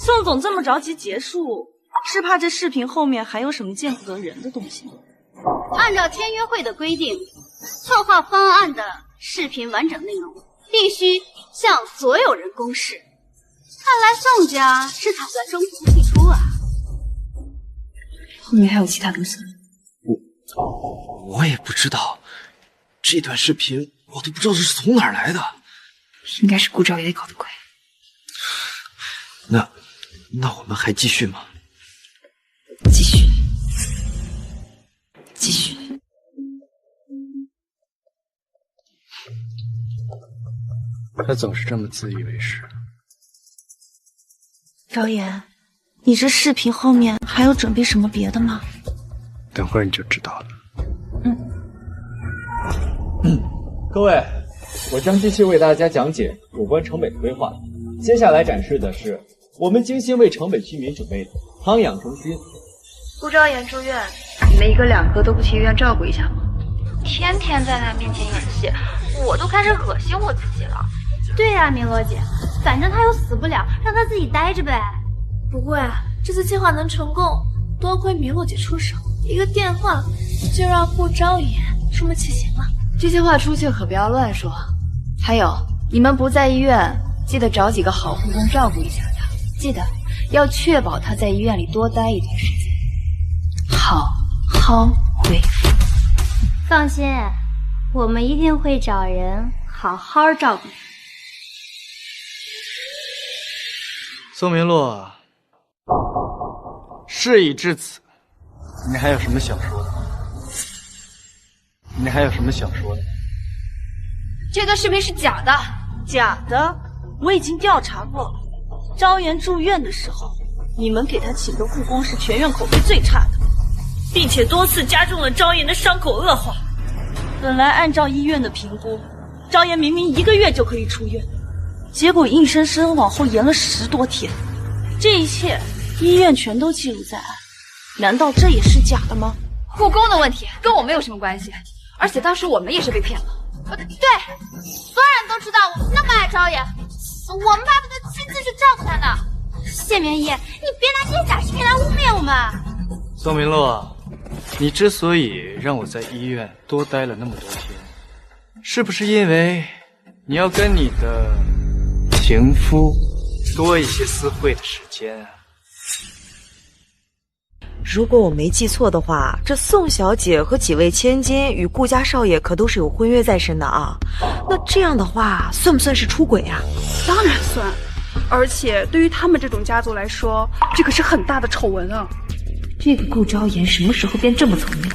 [SPEAKER 2] 宋总这么着急结束，是怕这视频后面还有什么见不得人的东西吗？
[SPEAKER 9] 按照签约会的规定，策划方案的视频完整内容必须向所有人公示。看来宋家是打算中途退出啊。
[SPEAKER 5] 后面还有其他东西吗？
[SPEAKER 4] 我也不知道，这段视频我都不知道是从哪儿来的。
[SPEAKER 5] 应该是顾兆爷搞的鬼。
[SPEAKER 4] 那我们还继续吗？
[SPEAKER 5] 继续。
[SPEAKER 6] 他总是这么自以为是。
[SPEAKER 2] 昭妍，你这视频后面还有准备什么别的吗？
[SPEAKER 6] 等会儿你就知道了。
[SPEAKER 19] 各位，我将继续为大家讲解有关城北的规划。接下来展示的是我们精心为城北居民准备的汤养中心。
[SPEAKER 10] 顾昭言住院，
[SPEAKER 5] 你们一个两个都不去医院照顾一下吗？
[SPEAKER 1] 天天在他面前演戏，我都开始恶心我自己了。
[SPEAKER 9] 对呀，明罗姐，反正他又死不了，让他自己待着呗。
[SPEAKER 17] 不过呀，这次计划能成功，多亏明洛姐出手，一个电话就让顾昭言出门弃刑了。
[SPEAKER 5] 这些话出去可不要乱说。还有，你们不在医院，记得找几个好护工照顾一下他，记得要确保他在医院里多待一段时间，好好恢复。
[SPEAKER 9] 放心，我们一定会找人好好照顾他。
[SPEAKER 6] 宋明洛，事已至此，你还有什么想说的？你还有什么想说的？
[SPEAKER 5] 这段视频是假的。
[SPEAKER 2] 假的？我已经调查过了。昭言住院的时候，你们给他请的护工是全院口碑最差的，并且多次加重了昭言的伤口恶化。本来按照医院的评估，昭言明明1个月就可以出院，结果硬生生往后延了10多天。这一切医院全都记录在案，难道这也是假的吗？
[SPEAKER 5] 护工的问题跟我没有什么关系，而且当时我们也是被骗了。
[SPEAKER 9] 对，所有人都知道我们那么爱昭言，我们巴不得亲自去照顾他呢。谢明义，你别拿这些假视频来污蔑我们。
[SPEAKER 6] 宋明洛，你之所以让我在医院多待了那么多天，是不是因为你要跟你的情夫多一些私会的时间啊？
[SPEAKER 16] 如果我没记错的话，这宋小姐和几位千金与顾家少爷可都是有婚约在身的啊。那这样的话，算不算是出轨啊？
[SPEAKER 20] 当然算，而且对于他们这种家族来说，这可是很大的丑闻啊。
[SPEAKER 5] 这个顾昭言什么时候变这么聪明，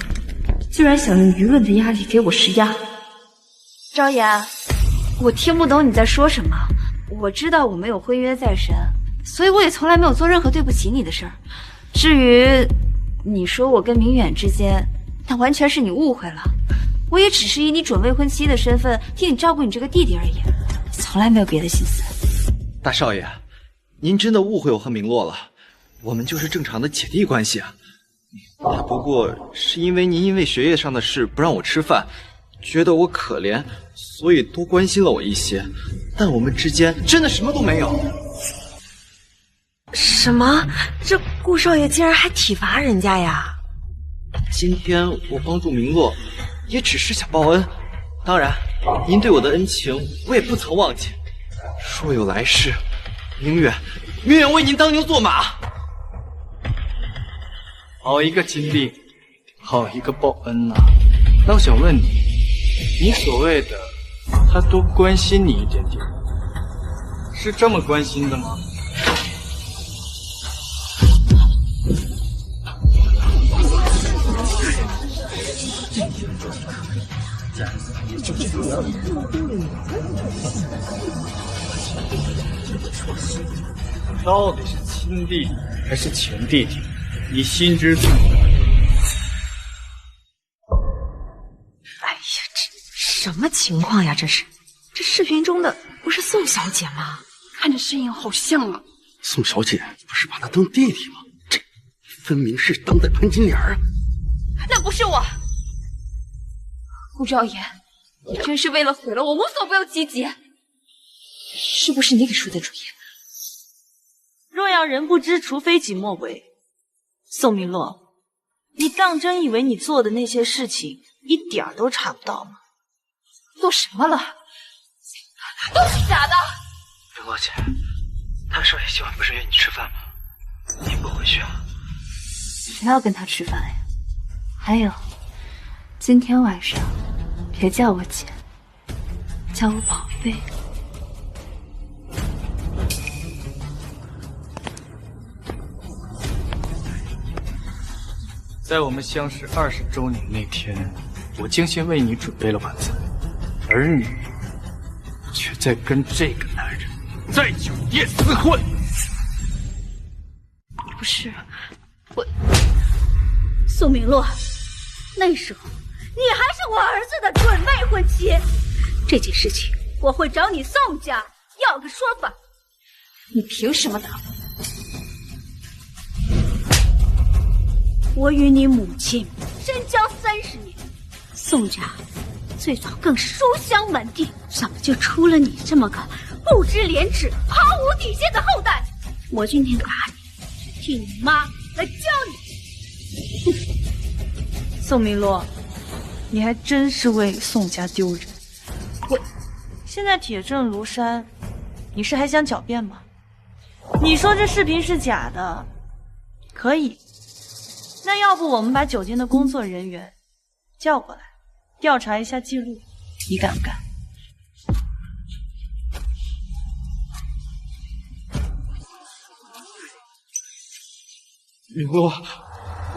[SPEAKER 5] 居然想用舆论的压力给我施压？昭言，我听不懂你在说什么。我知道我没有婚约在身，所以我也从来没有做任何对不起你的事儿。至于你说我跟明远之间，那完全是你误会了。我也只是以你准未婚妻的身份替你照顾你这个弟弟而已，从来没有别的心思。
[SPEAKER 8] 大少爷，您真的误会我和明洛了，我们就是正常的姐弟关系啊。他不过是因为您因为学业上的事不让我吃饭，觉得我可怜，所以多关心了我一些，但我们之间真的什么都没有。
[SPEAKER 16] 什么？这顾少爷竟然还体罚人家呀？
[SPEAKER 8] 今天我帮助明洛，也只是想报恩。当然，您对我的恩情我也不曾忘记。若有来世，明远为您当牛做马。
[SPEAKER 6] 好一个金帝，好一个报恩啊！那我想问你，你所谓的他多关心你一点点，是这么关心的吗？到底是亲弟弟还是前弟弟，你心知肚明。
[SPEAKER 16] 哎呀，这什么情况呀？这视频中的不是宋小姐吗？
[SPEAKER 20] 看着身影好像啊。
[SPEAKER 18] 宋小姐不是把他当弟弟吗？这分明是当的潘金莲啊！
[SPEAKER 5] 那不是我。顾昭言，你真是为了毁了我无所不用其极，是不是你给出的主意？
[SPEAKER 2] 若要人不知，除非己莫为。宋明洛，你当真以为你做的那些事情一点都查不到吗？
[SPEAKER 5] 做什么了？都是假的。
[SPEAKER 8] 明洛姐，大少爷今晚不是约你吃饭吗？你不回去啊？
[SPEAKER 5] 谁要跟他吃饭呀？还有，今天晚上别叫我姐，叫我宝贝。
[SPEAKER 6] 在我们相识20周年那天，我精心为你准备了晚餐，而你却在跟这个男人在酒店厮混。
[SPEAKER 5] 不是，
[SPEAKER 9] 宋明洛，那时候你还是我儿子的准未婚妻，这件事情我会找你宋家要个说法。
[SPEAKER 5] 你凭什么打我？
[SPEAKER 9] 我与你母亲深交30年，宋家最早更书香门第，怎么就出了你这么个不知廉耻、毫无底线的后代？我今天打你，是替你妈来教你。
[SPEAKER 2] 宋明洛，你还真是为宋家丢人。我现在铁证如山，你是还想狡辩吗？你说这视频是假的，可以。那要不我们把酒店的工作人员叫过来，调查一下记录，你敢不敢？
[SPEAKER 4] 明洛，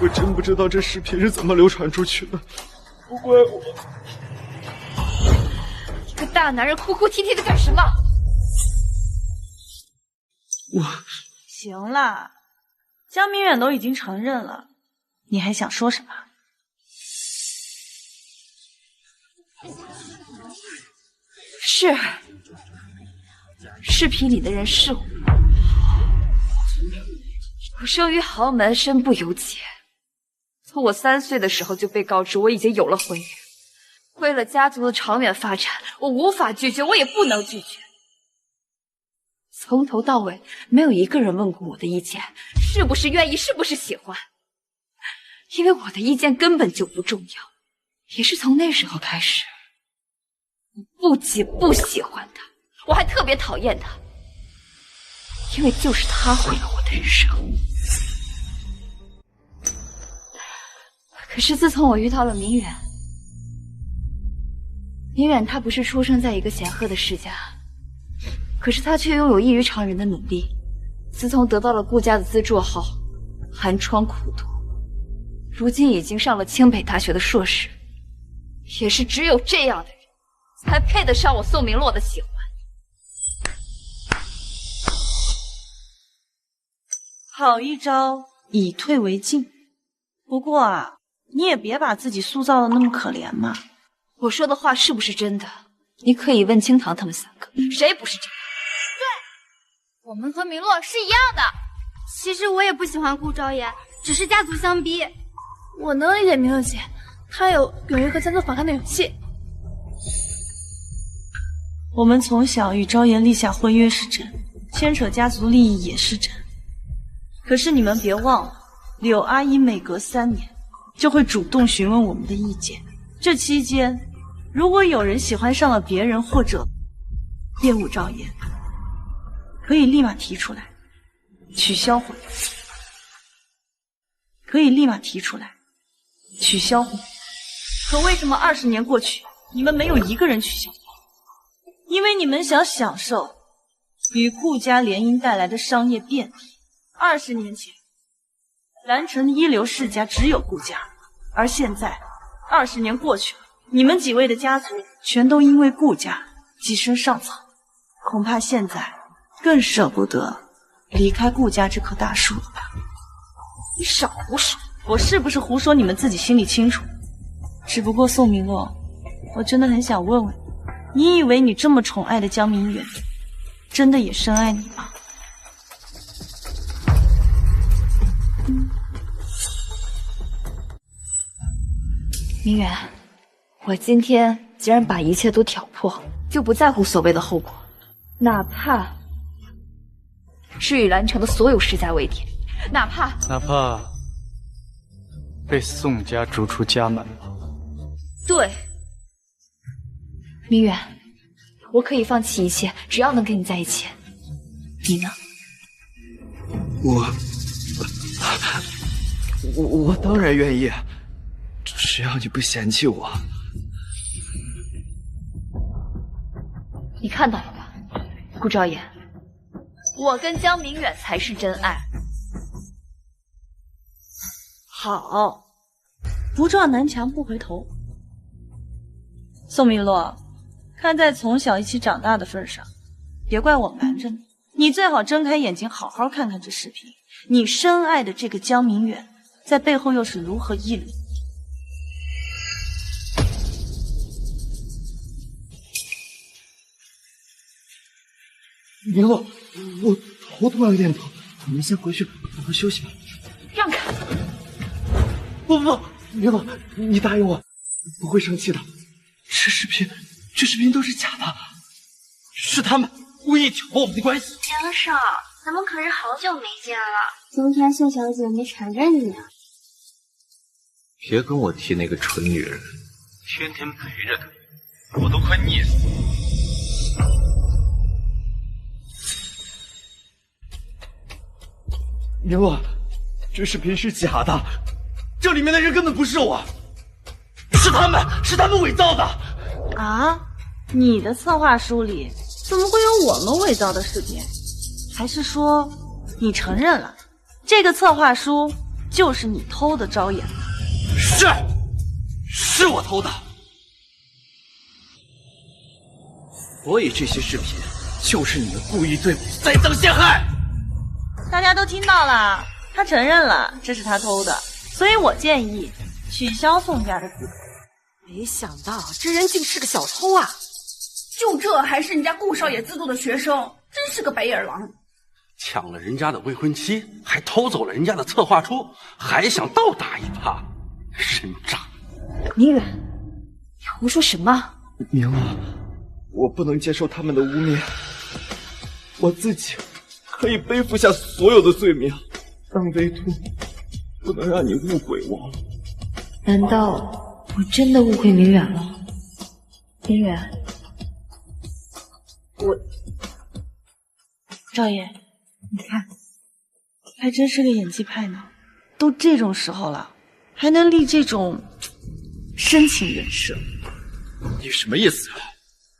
[SPEAKER 4] 我真不知道这视频是怎么流传出去的，不怪我。
[SPEAKER 1] 一个大男人哭哭啼啼的干什么？
[SPEAKER 2] 行了，江明远都已经承认了，你还想说什么？
[SPEAKER 5] 是，视频里的人是我。我生于豪门，身不由己。从我3岁的时候就被告知我已经有了婚约。为了家族的长远发展，我无法拒绝，我也不能拒绝。从头到尾，没有一个人问过我的意见，是不是愿意，是不是喜欢。因为我的意见根本就不重要。也是从那时候开始，我不仅不喜欢他，我还特别讨厌他。因为就是他毁了我的人生。可是自从我遇到了明远，明远他不是出生在一个显赫的世家，可是他却拥有异于常人的努力。自从得到了顾家的资助后，寒窗苦读，如今已经上了清北大学的硕士。也是只有这样的人，才配得上我宋明洛的喜欢。
[SPEAKER 2] 好一招以退为进。不过啊，你也别把自己塑造的那么可怜嘛。
[SPEAKER 5] 我说的话是不是真的？你可以问清堂他们3个，谁不是这样？
[SPEAKER 1] 对，我们和明洛是一样的。
[SPEAKER 9] 其实我也不喜欢顾昭言，只是家族相逼。
[SPEAKER 17] 我能理解明洛姐，她有勇于和家族反抗的勇气。
[SPEAKER 2] 我们从小与昭言立下婚约是真，牵扯家族利益也是真。可是你们别忘了，柳阿姨每隔3年就会主动询问我们的意见。这期间，如果有人喜欢上了别人或者恋物昭言，可以立马提出来，取消婚约。可以立马提出来，取消婚约。可为什么20年过去，你们没有一个人取消？因为你们想享受与顾家联姻带来的商业便利。20年前，蓝城一流世家只有顾家，而现在20年过去了，你们几位的家族全都因为顾家跻身上层，恐怕现在更舍不得离开顾家这棵大树了吧？你少胡说！我是不是胡说，你们自己心里清楚。只不过宋明洛，我真的很想问问你，以为你这么宠爱的江明远，真的也深爱你吗？
[SPEAKER 5] 明远，我今天既然把一切都挑破，就不在乎所谓的后果，哪怕是与蓝城的所有世家为敌，哪怕
[SPEAKER 6] 被宋家逐出家门吗？
[SPEAKER 5] 对，明远，我可以放弃一切，只要能跟你在一起。你呢？
[SPEAKER 8] 我当然愿意，只要你不嫌弃我。
[SPEAKER 5] 你看到了吧，顾昭言，我跟江明远才是真爱。
[SPEAKER 2] 好，不撞南墙不回头。宋明洛，看在从小一起长大的份上，别怪我瞒着你。你最好睁开眼睛，好好看看这视频。你深爱的这个江明远，在背后又是如何议论？
[SPEAKER 18] 明洛，我头突然有点疼，你们先回去好好休息吧。
[SPEAKER 5] 让开！
[SPEAKER 8] 不，明洛，你答应我，不会生气的。这视频都是假的，是他们故意挑拨我们的关系。
[SPEAKER 17] 杨少，咱们可是好久没见了，今天宋小姐没缠着你啊？
[SPEAKER 11] 别跟我提那个蠢女人，天天陪着她，我都快腻死了。
[SPEAKER 8] 明洛，这视频是假的，这里面的人根本不是我，是他们伪造的。
[SPEAKER 2] 啊？你的策划书里怎么会有我们伪造的视频？还是说你承认了，这个策划书就是你偷的招演的？
[SPEAKER 8] 是我偷的，所以这些视频就是你们故意对我栽赃陷害。
[SPEAKER 2] 大家都听到了，他承认了这是他偷的，所以我建议取消宋家的资格。
[SPEAKER 16] 没想到这人竟是个小偷啊！
[SPEAKER 20] 就这还是人家顾少爷资助的学生，真是个白眼狼！
[SPEAKER 18] 抢了人家的未婚妻，还偷走了人家的策划书，还想倒打一耙，人渣！
[SPEAKER 5] 明远，你胡说什么？
[SPEAKER 8] 明洛，我不能接受他们的污蔑，我自己可以背负下所有的罪名，但唯独不能让你误会我。
[SPEAKER 5] 难道我真的误会明远了？明远，
[SPEAKER 2] 赵爷，你看，还真是个演技派呢。都这种时候了，还能立这种深情人设。
[SPEAKER 8] 你什么意思啊？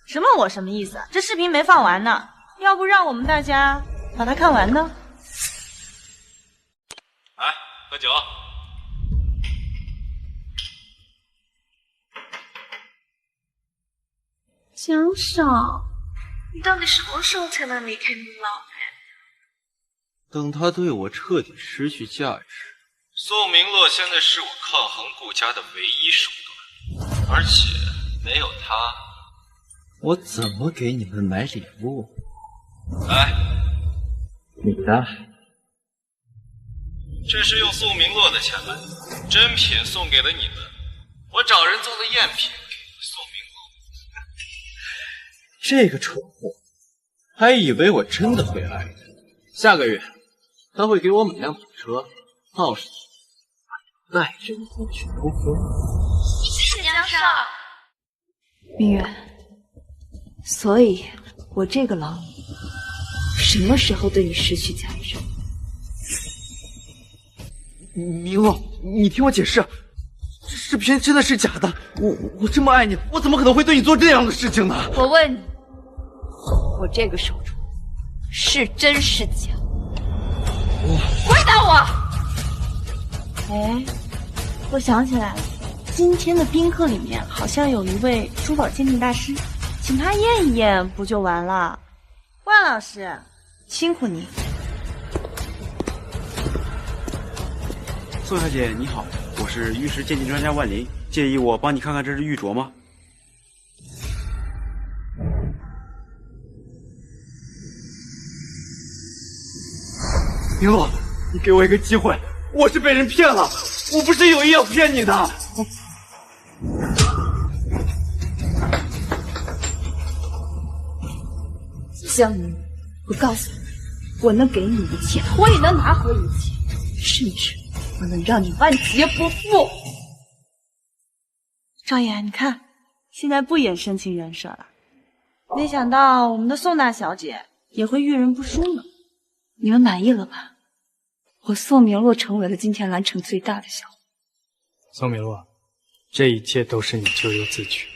[SPEAKER 2] 什么我什么意思？这视频没放完呢，要不让我们大家把它看完呢？
[SPEAKER 11] 来，喝酒。
[SPEAKER 17] 江少，你到底什么时候才能离开你老婆？
[SPEAKER 11] 等他对我彻底失去价值。宋明洛现在是我抗衡顾家的唯一手段，而且没有他，我怎么给你们买礼物？来，
[SPEAKER 19] 你的，
[SPEAKER 11] 这是用宋明洛的钱买的，真品送给了你们，我找人做了赝品给宋明洛。
[SPEAKER 8] 这个蠢货还以为我真的会爱他。下个月他会给我买辆跑车，到时带着你过去沟通。
[SPEAKER 17] 谢谢江少。
[SPEAKER 5] 明远，所以我这个老女什么时候对你失去价值？
[SPEAKER 8] 明洛，你听我解释，这视频真的是假的。我这么爱你，我怎么可能会对你做这样的事情呢？
[SPEAKER 5] 我问你，我这个手镯是真是假？回答我！
[SPEAKER 2] 哎，我想起来了，今天的宾客里面好像有一位珠宝鉴定大师，请他验一验不就完了？万老师，辛苦你。
[SPEAKER 13] 宋小姐你好，我是玉石鉴定专家万林，介意我帮你看看这只玉镯吗？
[SPEAKER 8] 明洛，你给我一个机会，我是被人骗了，我不是有意要骗你的。
[SPEAKER 5] 江宁，我告诉你，我能给你一切，我也能拿回一切，甚至我能让你万劫不复。
[SPEAKER 2] 赵爷，你看，现在不演深情人设了，没想到我们的宋大小姐也会遇人不淑呢。
[SPEAKER 5] 你们满意了吧？我宋明洛成为了今天蓝城最大的笑话。
[SPEAKER 6] 宋明洛，这一切都是你咎由自取。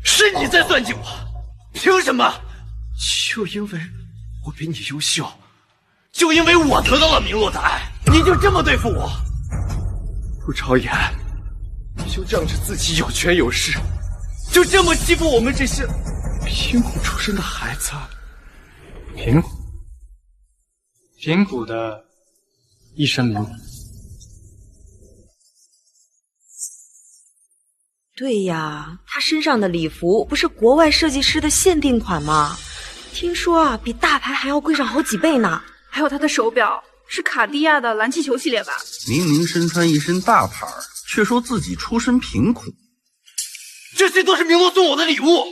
[SPEAKER 8] 是你在算计我，凭什么？就因为我比你优秀，就因为我得到了明洛的爱，你就这么对付我？顾朝言，你就仗着自己有权有势，就这么欺负我们这些贫苦出身的孩子？
[SPEAKER 6] 贫苦的一身名牌。
[SPEAKER 16] 对呀，他身上的礼服不是国外设计师的限定款吗？听说啊，比大牌还要贵上好几倍呢。
[SPEAKER 20] 还有他的手表，是卡地亚的蓝气球系列吧？
[SPEAKER 18] 明明身穿一身大牌，却说自己出身贫苦。
[SPEAKER 4] 这些都是明洛送我的礼物。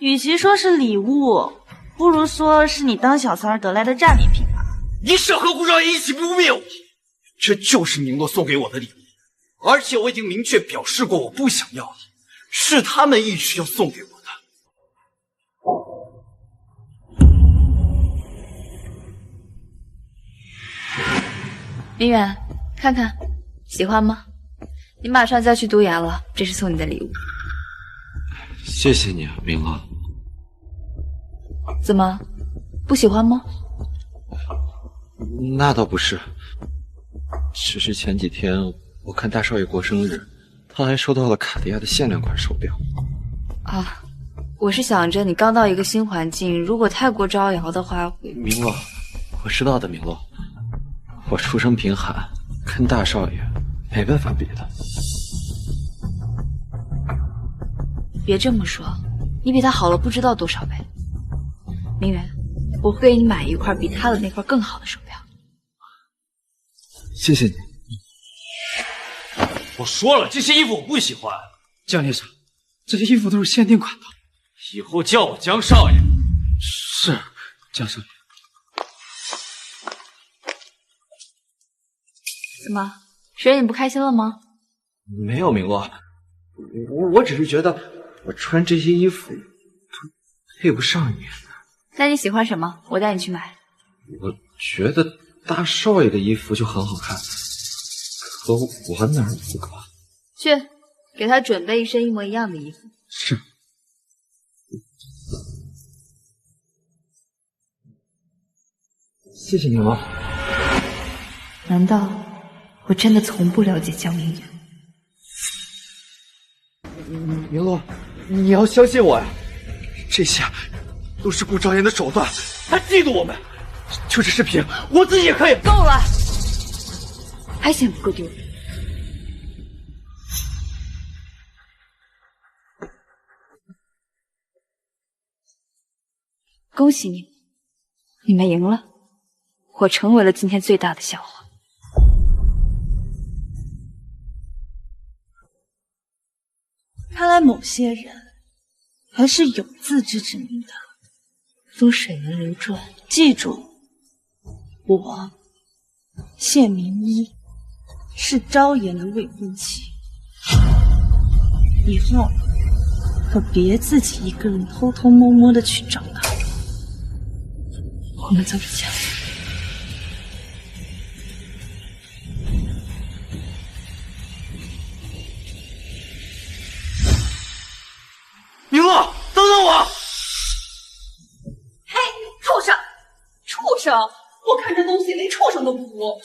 [SPEAKER 2] 与其说是礼物，不如说是你当小三儿得来的战利品吧。
[SPEAKER 4] 你少和顾少爷一起污蔑我！这就是明洛送给我的礼物，而且我已经明确表示过我不想要了，是他们一直要送给我的。
[SPEAKER 5] 明远，看看，喜欢吗？你马上就要去读研了，这是送你的礼物。
[SPEAKER 8] 谢谢你啊，明洛。
[SPEAKER 5] 怎么，不喜欢吗？
[SPEAKER 8] 那倒不是，只是前几天我看大少爷过生日，他还收到了卡地亚的限量款手表。
[SPEAKER 5] 啊，我是想着你刚到一个新环境，如果太过招摇的话会……
[SPEAKER 8] 明洛，我知道的，明洛。我出身贫寒，跟大少爷没办法比的。
[SPEAKER 5] 别这么说，你比他好了不知道多少倍。明远，我会给你买一块比他的那块更好的手表。
[SPEAKER 8] 谢谢你。
[SPEAKER 4] 我说了，这些衣服我不喜欢。
[SPEAKER 3] 江先生，这些衣服都是限定款的。
[SPEAKER 4] 以后叫我江少爷。
[SPEAKER 3] 是，江少爷。
[SPEAKER 5] 怎么，谁让你不开心了吗？
[SPEAKER 8] 没有，明洛，我只是觉得我穿这些衣服配不上你。
[SPEAKER 5] 那你喜欢什么？我带你去买。
[SPEAKER 8] 我觉得大少爷的衣服就很好看，可我哪儿符合？
[SPEAKER 5] 去，给他准备一身一模一样的衣服。
[SPEAKER 3] 是。
[SPEAKER 8] 谢谢明洛。
[SPEAKER 5] 难道我真的从不了解江明远？
[SPEAKER 8] 明洛，你要相信我呀！这些都是顾昭言的手段，他嫉妒我们。就这视频，我自己也可以。
[SPEAKER 5] 够了，还嫌不够丢人？恭喜你，你们赢了，我成为了今天最大的笑话。
[SPEAKER 2] 看来某些人还是有自知之明的。风水轮流转，记住，我谢明一是昭言的未婚妻，以后可别自己一个人偷偷摸摸的去找他。我们走着瞧。
[SPEAKER 4] 明洛，等等我！
[SPEAKER 20] 嘿，畜生！畜生！我看这东西连畜生都不如。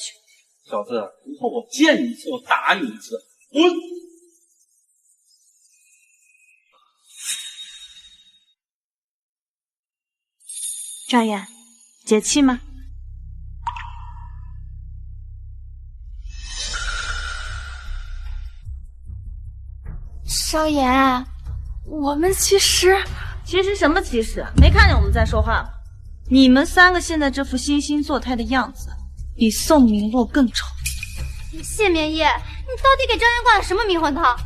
[SPEAKER 18] 小子，以后我见你一次，我打你一次。滚！
[SPEAKER 2] 赵燕，解气吗？
[SPEAKER 1] 少爷，我们其实
[SPEAKER 2] 什么其实？没看见我们在说话吗？你们三个现在这副惺惺作态的样子，比宋明洛更丑。
[SPEAKER 1] 谢明一，你到底给昭言灌了什么迷魂汤？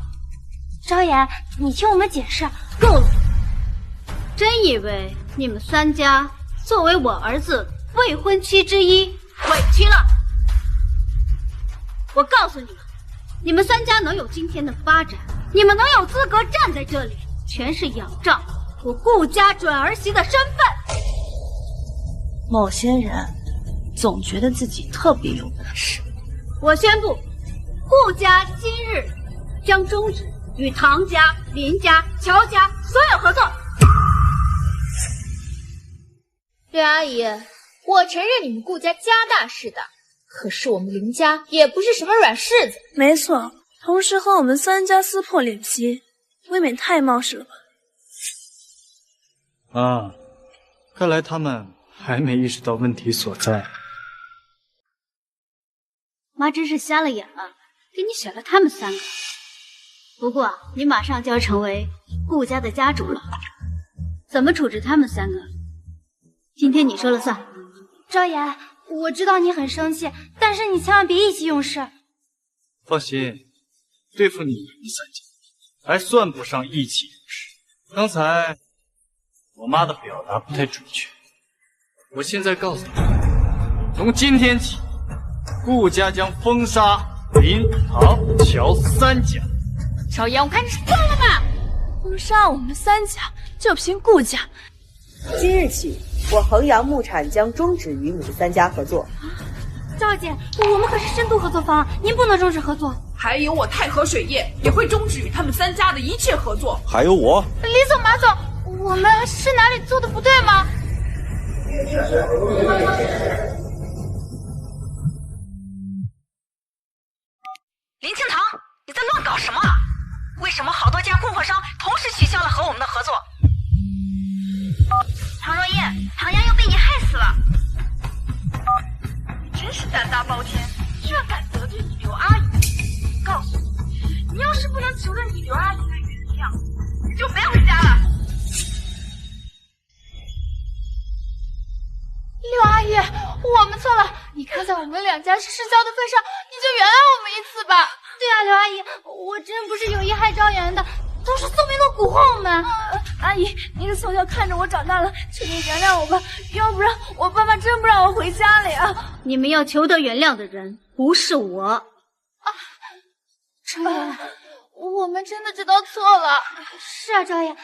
[SPEAKER 9] 昭言，你听我们解释。够了！真以为你们三家作为我儿子未婚妻之一委屈了？我告诉你们，你们三家能有今天的发展，你们能有资格站在这里，全是仰仗我顾家准儿媳的身份。
[SPEAKER 2] 某些人总觉得自己特别有本事。
[SPEAKER 9] 我宣布，顾家今日将终止与唐家、林家、乔家所有合作。
[SPEAKER 1] 刘阿姨，我承认你们顾家家大势大，可是我们林家也不是什么软柿子。
[SPEAKER 17] 没错，同时和我们三家撕破脸皮，未免太冒失了吧？
[SPEAKER 6] 啊，看来他们还没意识到问题所在。
[SPEAKER 9] 妈真是瞎了眼了，给你选了他们三个。不过你马上就要成为顾家的家主了，怎么处置他们三个，今天你说了算。
[SPEAKER 1] 昭言，我知道你很生气，但是你千万别意气用事。
[SPEAKER 6] 放心，对付你们三家还算不上意气用事。刚才我妈的表达不太准确，我现在告诉你，从今天起，顾家将封杀林、唐、乔三家。
[SPEAKER 17] 少爷，我看你是疯了吧！封杀我们三家，就凭顾家。
[SPEAKER 21] 今日起，我衡阳牧产将终止与你们三家合作。
[SPEAKER 1] 赵姐，我们可是深度合作方，您不能终止合作。
[SPEAKER 22] 还有我太和水业也会终止与他们三家的一切合作。
[SPEAKER 11] 还有我，
[SPEAKER 1] 李总、马总，我们是哪里做的不对吗？
[SPEAKER 23] 林庆堂，你在乱搞什么？为什么好多家供货商同时取消了和我们的合作？唐若燕，唐丫又被你害死了！
[SPEAKER 22] 你真是胆大包天，居然敢得罪你刘阿姨！告诉你，你要是不能求着你刘阿姨的原谅，你就别回家了。
[SPEAKER 1] 刘阿姨，我们错了，你看在我们两家是世交的份上，你就原谅我们一次吧。对啊，刘阿姨，我真不是有意害昭妍的，都是宋明洛蛊惑我们。
[SPEAKER 17] 阿姨，您从小看着我长大了，请您原谅我吧，要不然我爸妈真不让我回家了呀。
[SPEAKER 9] 你们要求得原谅的人不是我。
[SPEAKER 1] 昭妍，我们真的知道错了。是啊，昭妍，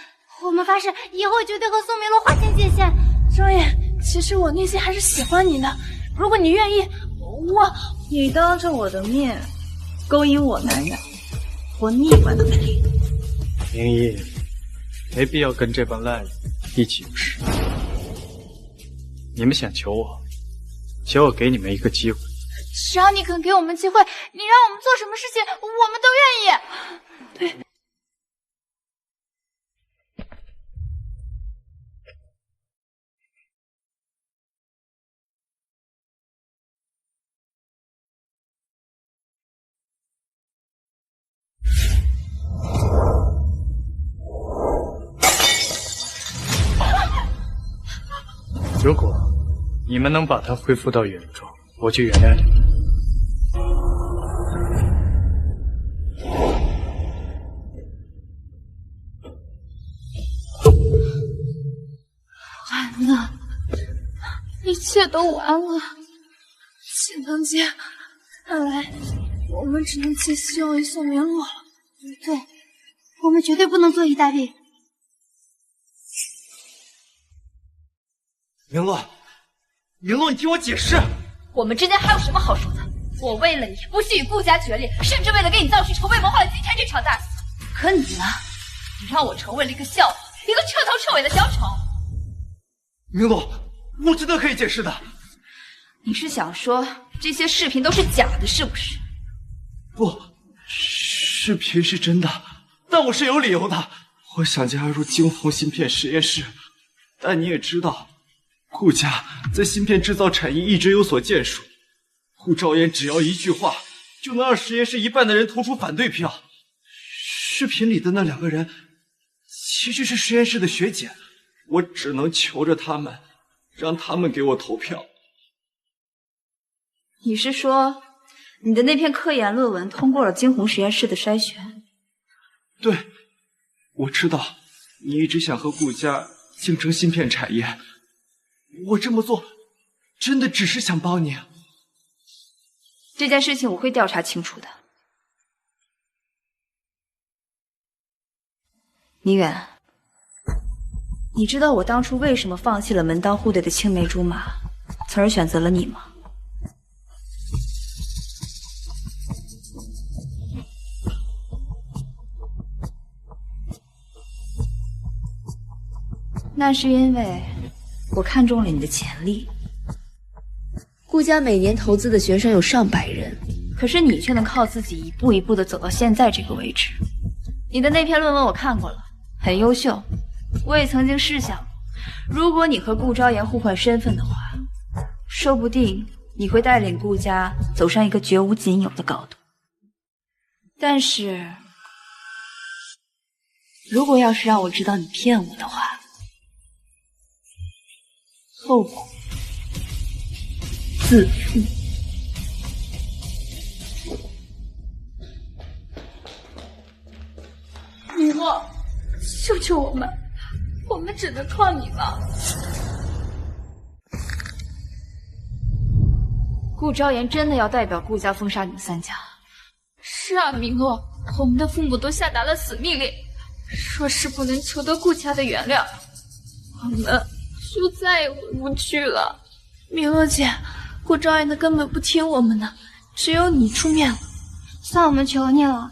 [SPEAKER 1] 我们发誓以后绝对和宋明洛划清界限。
[SPEAKER 17] 昭妍，其实我内心还是喜欢你的，如果你愿意，
[SPEAKER 2] 你当着我的面勾引我男人，我逆管的美丽。
[SPEAKER 6] 明义，没必要跟这帮烂人意气用事。你们想求我，求我给你们一个机会。
[SPEAKER 1] 只要你肯给我们机会，你让我们做什么事情，我们都愿意。对。
[SPEAKER 6] 如果你们能把它恢复到原状，我就原谅你们。
[SPEAKER 1] 完了，一切都完了。
[SPEAKER 17] 锦腾姐，看来我们只能寄希望于宋明洛了。
[SPEAKER 1] 对，我们绝对不能坐以待毙。
[SPEAKER 8] 明洛，明洛，你听我解释。
[SPEAKER 5] 我们之间还有什么好说的？我为了你不惜与顾家决裂，甚至为了给你造势筹备谋划了今天这场大喜。可你呢？你让我成为了一个笑话，一个彻头彻尾的小丑。
[SPEAKER 8] 明洛，我真的可以解释的。
[SPEAKER 5] 你是想说这些视频都是假的，是不是？
[SPEAKER 8] 不，视频是真的，但我是有理由的。我想加入惊鸿芯片实验室，但你也知道。顾家在芯片制造产业一直有所建树，顾昭妍只要一句话，就能让实验室一半的人投出反对票。视频里的那两个人，其实是实验室的学姐，我只能求着他们，让他们给我投票。
[SPEAKER 5] 你是说，你的那篇科研论文通过了惊鸿实验室的筛选？
[SPEAKER 8] 对，我知道你一直想和顾家竞争芯片产业。我这么做，真的只是想帮你。
[SPEAKER 5] 这件事情我会调查清楚的。倪远，你知道我当初为什么放弃了门当户对的青梅竹马，从而选择了你吗？那是因为我看中了你的潜力。
[SPEAKER 12] 顾家每年投资的学生有上百人，
[SPEAKER 5] 可是你却能靠自己一步一步的走到现在这个位置。你的那篇论文我看过了，很优秀。我也曾经试想过，如果你和顾昭妍互换身份的话，说不定你会带领顾家走上一个绝无仅有的高度。但是，如果要是让我知道你骗我的话，后果
[SPEAKER 17] 自负。米洛，救救我们！我们只能靠你了。
[SPEAKER 5] 顾昭言真的要代表顾家封杀你们3家？
[SPEAKER 17] 是啊，米洛，我们的父母都下达了死命令，说是不能求得顾家的原谅，我们就再也回不去了。米洛姐，顾昭言的根本不听我们的，只有你出面了。
[SPEAKER 5] 算我们求你了。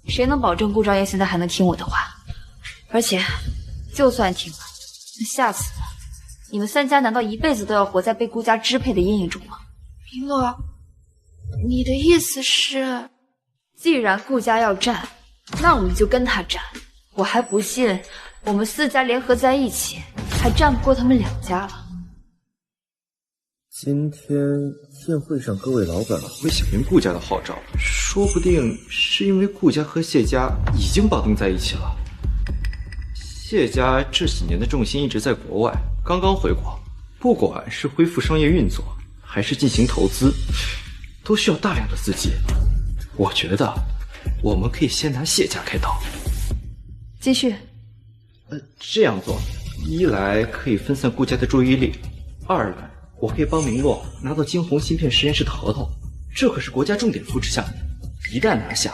[SPEAKER 5] 谁能保证顾昭言现在还能听我的话？而且，就算听了，那下次呢？你们3家难道一辈子都要活在被顾家支配的阴影中吗？
[SPEAKER 17] 米洛，你的意思是，
[SPEAKER 5] 既然顾家要战，那我们就跟他战。我还不信我们4家联合在一起，还战不过他们2家了。
[SPEAKER 8] 今天宴会上各位老板会响应顾家的号召，说不定是因为顾家和谢家已经绑定在一起了。谢家这几年的重心一直在国外，刚刚回国，不管是恢复商业运作，还是进行投资，都需要大量的资金。我觉得我们可以先拿谢家开刀。
[SPEAKER 5] 继续。
[SPEAKER 8] 这样做，一来可以分散顾家的注意力，二来我可以帮明洛拿到金鸿芯片实验室的合同，这可是国家重点扶持项目。一旦拿下，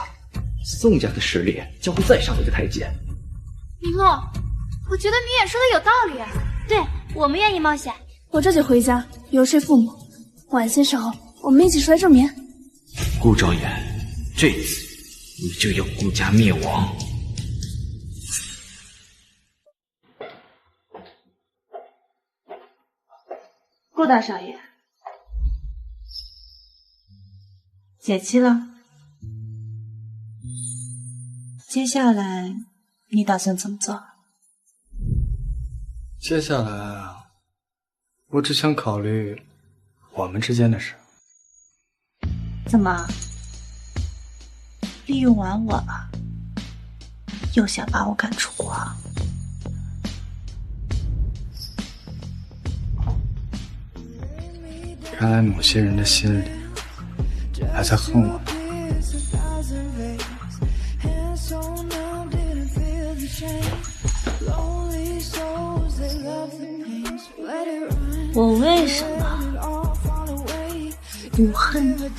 [SPEAKER 8] 宋家的实力将会再上一个台阶。
[SPEAKER 1] 明洛，我觉得明眼说的有道理。对，我们愿意冒险。
[SPEAKER 17] 我这就回家游说父母，晚些时候我们一起出来证明。
[SPEAKER 7] 顾昭言，这次你就要顾家灭亡。
[SPEAKER 2] 顾大少爷，解期了，接下来你打算怎么做？
[SPEAKER 6] 接下来我只想考虑我们之间的事。
[SPEAKER 2] 怎么，利用完我了，又想把我赶出国？
[SPEAKER 6] 看来某些人的心里还在恨我。
[SPEAKER 2] 我为什么不恨你？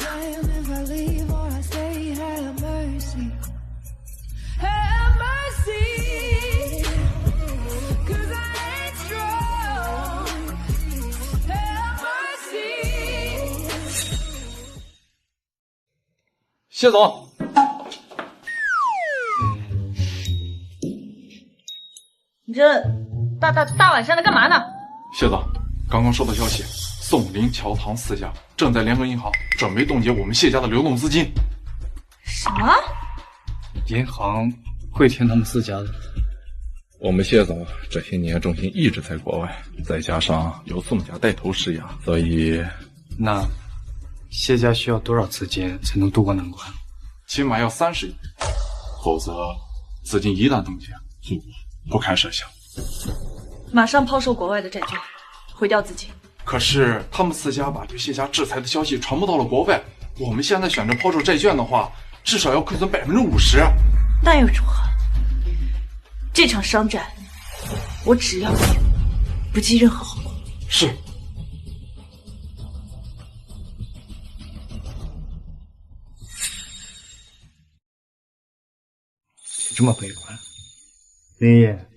[SPEAKER 6] 谢总，
[SPEAKER 2] 你这大晚上的干嘛呢？
[SPEAKER 14] 谢总，刚刚收到消息，宋林、乔唐4家正在联合银行准备冻结我们谢家的流动资金。
[SPEAKER 2] 什么？
[SPEAKER 6] 银行会听他们4家的？
[SPEAKER 15] 我们谢总这些年重心一直在国外，再加上由宋家带头施压，所以
[SPEAKER 6] 那谢家需要多少资金才能渡过难关？
[SPEAKER 14] 起码要30亿，否则资金一旦冻结，就不堪设想。
[SPEAKER 2] 马上抛售国外的债券，毁掉资金。
[SPEAKER 14] 可是他们4家把对谢家制裁的消息传播到了国外，我们现在选择抛售债券的话，至少要亏损50%。
[SPEAKER 2] 那又如何？这场商战，我只要赢，不计任何后果。
[SPEAKER 14] 是。
[SPEAKER 6] 这么悲观，林野，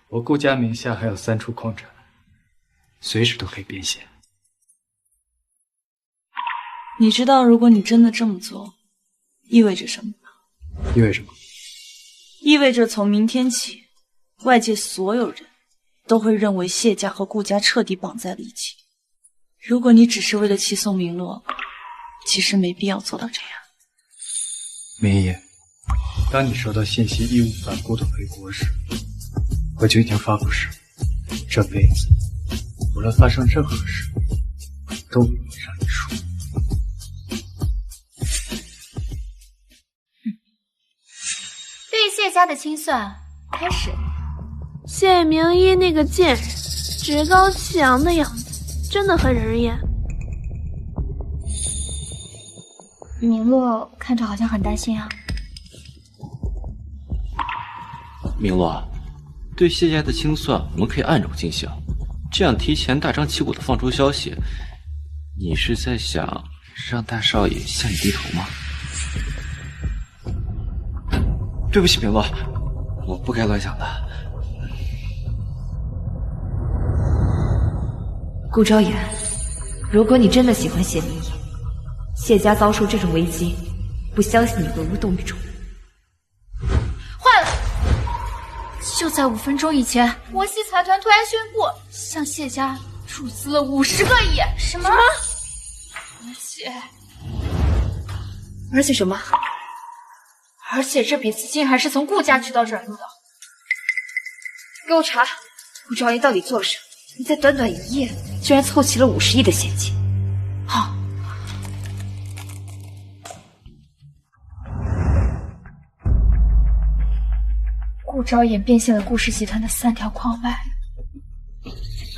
[SPEAKER 6] 我顾家名下还有3处矿产，随时都可以变现。
[SPEAKER 2] 你知道，如果你真的这么做，意味着什么吗？
[SPEAKER 6] 意味着什么？
[SPEAKER 2] 意味着从明天起，外界所有人都会认为谢家和顾家彻底绑在了一起。如果你只是为了气宋明洛，其实没必要做到这样。
[SPEAKER 6] 明野，当你收到信息义无反顾的回国时，我就已经发过誓，这辈子无论发生任何事，都不会让你输。
[SPEAKER 1] 对谢家的清算开始。
[SPEAKER 17] 谢明一那个贱人，趾高气扬的样子，真的很惹人厌。
[SPEAKER 1] 明洛看着好像很担心啊。
[SPEAKER 11] 明洛，对谢家的清算我们可以按轴进行，这样提前大张旗鼓的放出消息，你是在想让大少爷向你低头吗？
[SPEAKER 8] 对不起，明洛，我不该乱想的。
[SPEAKER 5] 顾昭言，如果你真的喜欢谢明义，谢家遭受这种危机，不相信你会无动于衷。
[SPEAKER 1] 坏了！就在5分钟以前，摩西财团突然宣布向谢家注资了50个亿。什么？而且什么？而且这笔资金还是从顾家渠道转入的。给我查，顾昭言到底做了什么？你在短短1夜，居然凑齐了50亿的现金。好。顾昭言变现了顾氏集团的3条矿脉。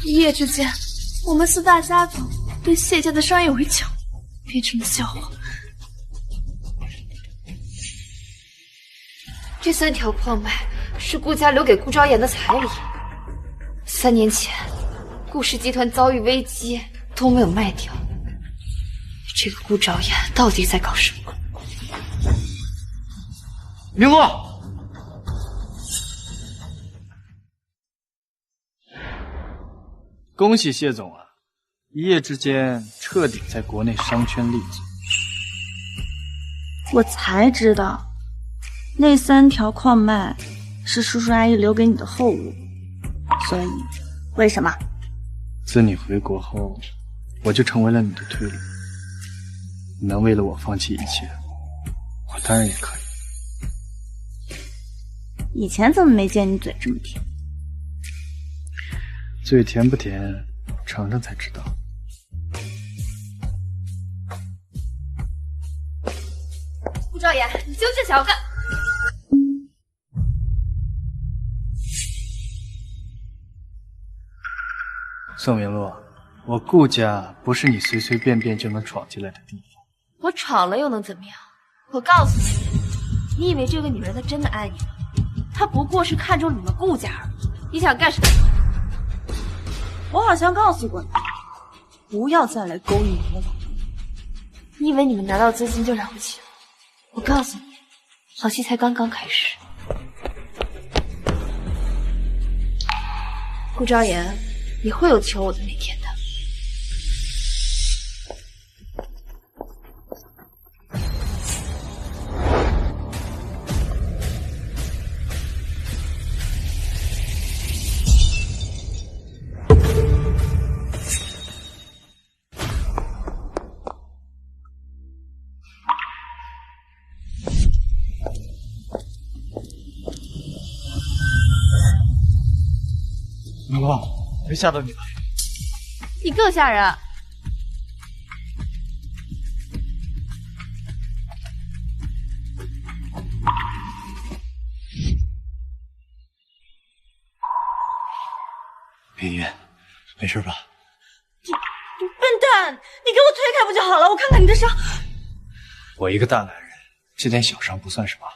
[SPEAKER 1] 一夜之间，我们4大家族对谢家的商业围剿变成了笑话。这3条矿脉是顾家留给顾昭言的彩礼。3年前，顾氏集团遭遇危机，都没有卖掉。这个顾昭言到底在搞什么？
[SPEAKER 8] 明洛。
[SPEAKER 6] 恭喜谢总啊，一夜之间彻底在国内商圈立足。
[SPEAKER 2] 我才知道，那3条矿脉是叔叔阿姨留给你的后物，所以为什么？
[SPEAKER 6] 自你回国后，我就成为了你的退路。你能为了我放弃一切，我当然也可以。
[SPEAKER 2] 以前怎么没见你嘴这么甜？
[SPEAKER 6] 嘴甜不甜，尝尝才知道。
[SPEAKER 1] 顾昭言，你究竟想要干？
[SPEAKER 6] 宋明洛，我顾家不是你随随便便就能闯进来的地方。
[SPEAKER 5] 我闯了又能怎么样？我告诉你，你以为这个女人她真的爱你吗？她不过是看中你们顾家而已。你想干什么？
[SPEAKER 2] 我好像告诉过你，不要再来勾引我了。
[SPEAKER 5] 你以为你们拿到资金就了不起了？我告诉你，好戏才刚刚开始。顾昭言，你会有求我的那天的。
[SPEAKER 6] 明洛，没吓到你吧？
[SPEAKER 5] 你更吓人。
[SPEAKER 8] 明月，没事吧？
[SPEAKER 2] 你笨蛋！你给我推开不就好了？我看看你的伤。
[SPEAKER 6] 我一个大男人，这点小伤不算什么。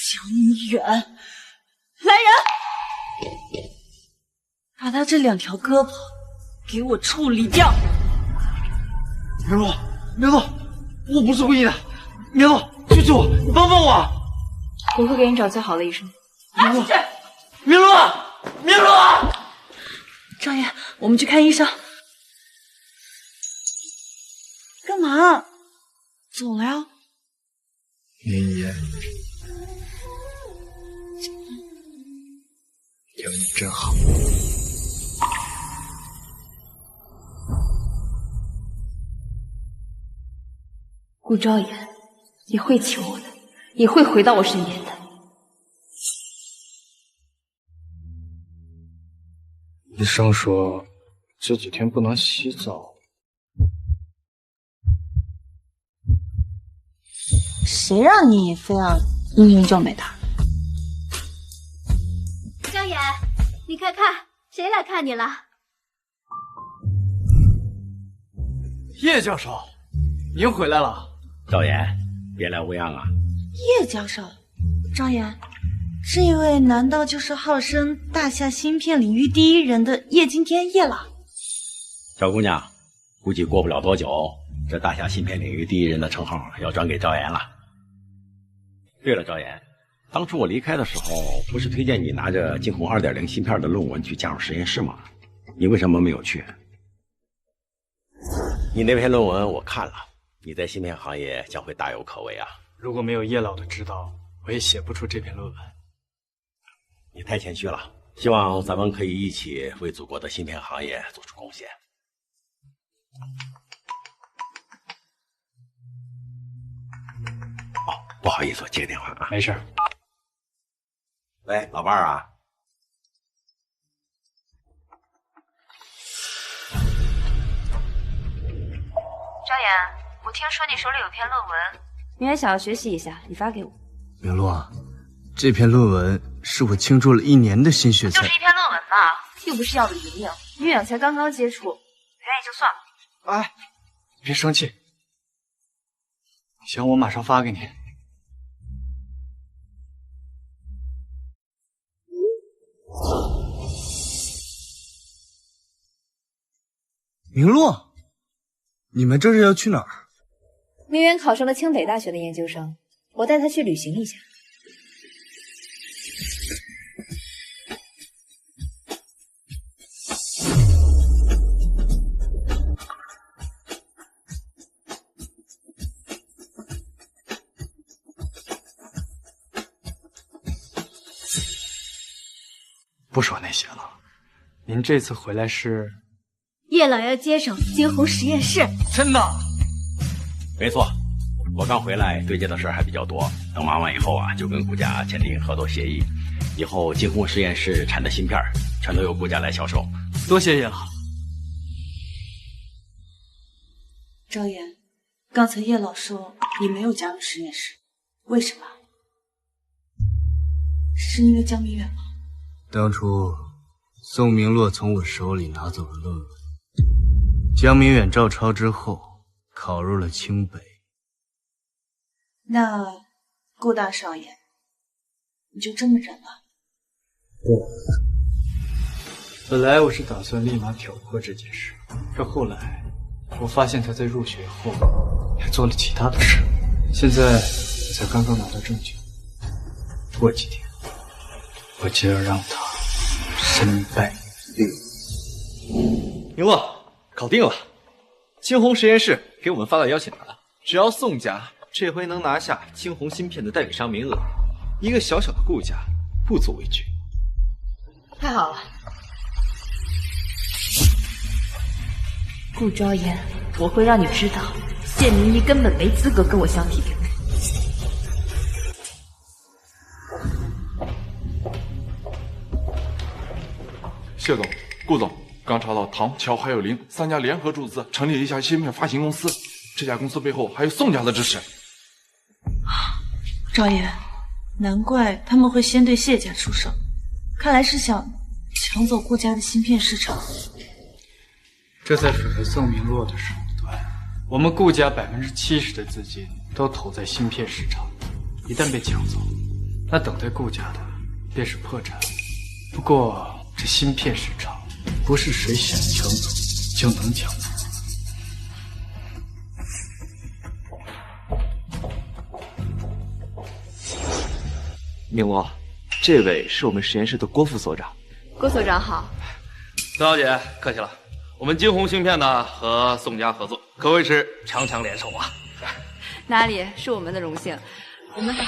[SPEAKER 2] 想你远！来人，把他这2条胳膊给我处理掉！
[SPEAKER 8] 明洛，明洛，我不是故意的，明洛，救救我，你帮帮我！
[SPEAKER 5] 我会给你找最好的医生。
[SPEAKER 8] 明洛，明洛，明洛！
[SPEAKER 2] 赵爷，我们去看医生。干嘛？走了呀？
[SPEAKER 6] 明言，有你真好。
[SPEAKER 5] 顾昭言，你会求我的，也会回到我身边的。
[SPEAKER 6] 医生说这几天不能洗澡。
[SPEAKER 2] 谁让你非要英雄救美的？
[SPEAKER 9] 昭言，你快看，谁来看你了？
[SPEAKER 4] 叶教授，您回来了。
[SPEAKER 18] 赵岩，别来无恙啊。
[SPEAKER 2] 叶教授，赵岩，这位难道就是号称大夏芯片领域第一人的叶惊天叶老？
[SPEAKER 18] 小姑娘，估计过不了多久，这大夏芯片领域第一人的称号要转给赵岩了。对了，赵岩，当初我离开的时候，不是推荐你拿着惊鸿 2.0 芯片的论文去加入实验室吗？你为什么没有去？你那篇论文我看了，你在芯片行业将会大有可为啊！
[SPEAKER 6] 如果没有叶老的指导，我也写不出这篇论文。
[SPEAKER 18] 你太谦虚了，希望咱们可以一起为祖国的芯片行业做出贡献。哦，不好意思，我接个电话啊。
[SPEAKER 6] 没事。
[SPEAKER 18] 喂，老伴儿啊。
[SPEAKER 5] 张岩，我听说你手里有篇论文，明远想要学习一下，你发给我。
[SPEAKER 10] 明洛啊，这篇论文是我倾注了1年的心血才。
[SPEAKER 5] 就是一篇论文嘛，又不是要的营养，明远才刚刚接触，不愿意就算了。
[SPEAKER 6] 哎，别生气，行，我马上发给你。
[SPEAKER 10] 明洛，你们这是要去哪儿？
[SPEAKER 12] 明远考上了清北大学的研究生，我带他去旅行一下。
[SPEAKER 6] 不说那些了，您这次回来是？
[SPEAKER 1] 叶老要接手惊鸿实验室。
[SPEAKER 6] 真的？
[SPEAKER 18] 没错，我刚回来，对接的事儿还比较多。等忙完以后啊，就跟顾家签订合作协议，以后惊鸿实验室产的芯片全都由顾家来销售。
[SPEAKER 6] 多谢叶老。
[SPEAKER 2] 赵岩，刚才叶老说你没有加入实验室，为什么？是因为江明远吗？
[SPEAKER 10] 当初宋明洛从我手里拿走了论文，江明远照抄之后考入了清北。
[SPEAKER 2] 那顾大少爷，你就这么忍了？
[SPEAKER 6] 本来我是打算立马挑破这件事，可后来我发现他在入学后还做了其他的事，现在才刚刚拿到证据。过几天我就要让他身败名裂。
[SPEAKER 8] 明洛，搞定了！惊鸿实验室给我们发了邀请函，只要宋家这回能拿下惊鸿芯片的代理商名额，一个小小的顾家不足为惧。
[SPEAKER 5] 太好了，顾昭言，我会让你知道，谢明一根本没资格跟我相提并论。
[SPEAKER 14] 谢总、顾总，刚查到唐、乔还有林3家联合注资成立了一家芯片发行公司，这家公司背后还有宋家的支持。
[SPEAKER 2] 赵岩，难怪他们会先对谢家出手，看来是想抢走顾家的芯片市场。
[SPEAKER 6] 这才符合宋明洛的手段。我们顾家70%的资金都投在芯片市场，一旦被抢走，那等待顾家的便是破产。不过这芯片市场不是谁想抢走就能抢走。
[SPEAKER 8] 明洛，这位是我们实验室的郭副所长。
[SPEAKER 5] 郭所长好。
[SPEAKER 13] 曾小姐客气了，我们惊鸿芯片呢和宋家合作，可谓是强强联手啊。
[SPEAKER 5] 哪里，是我们的荣幸。我们还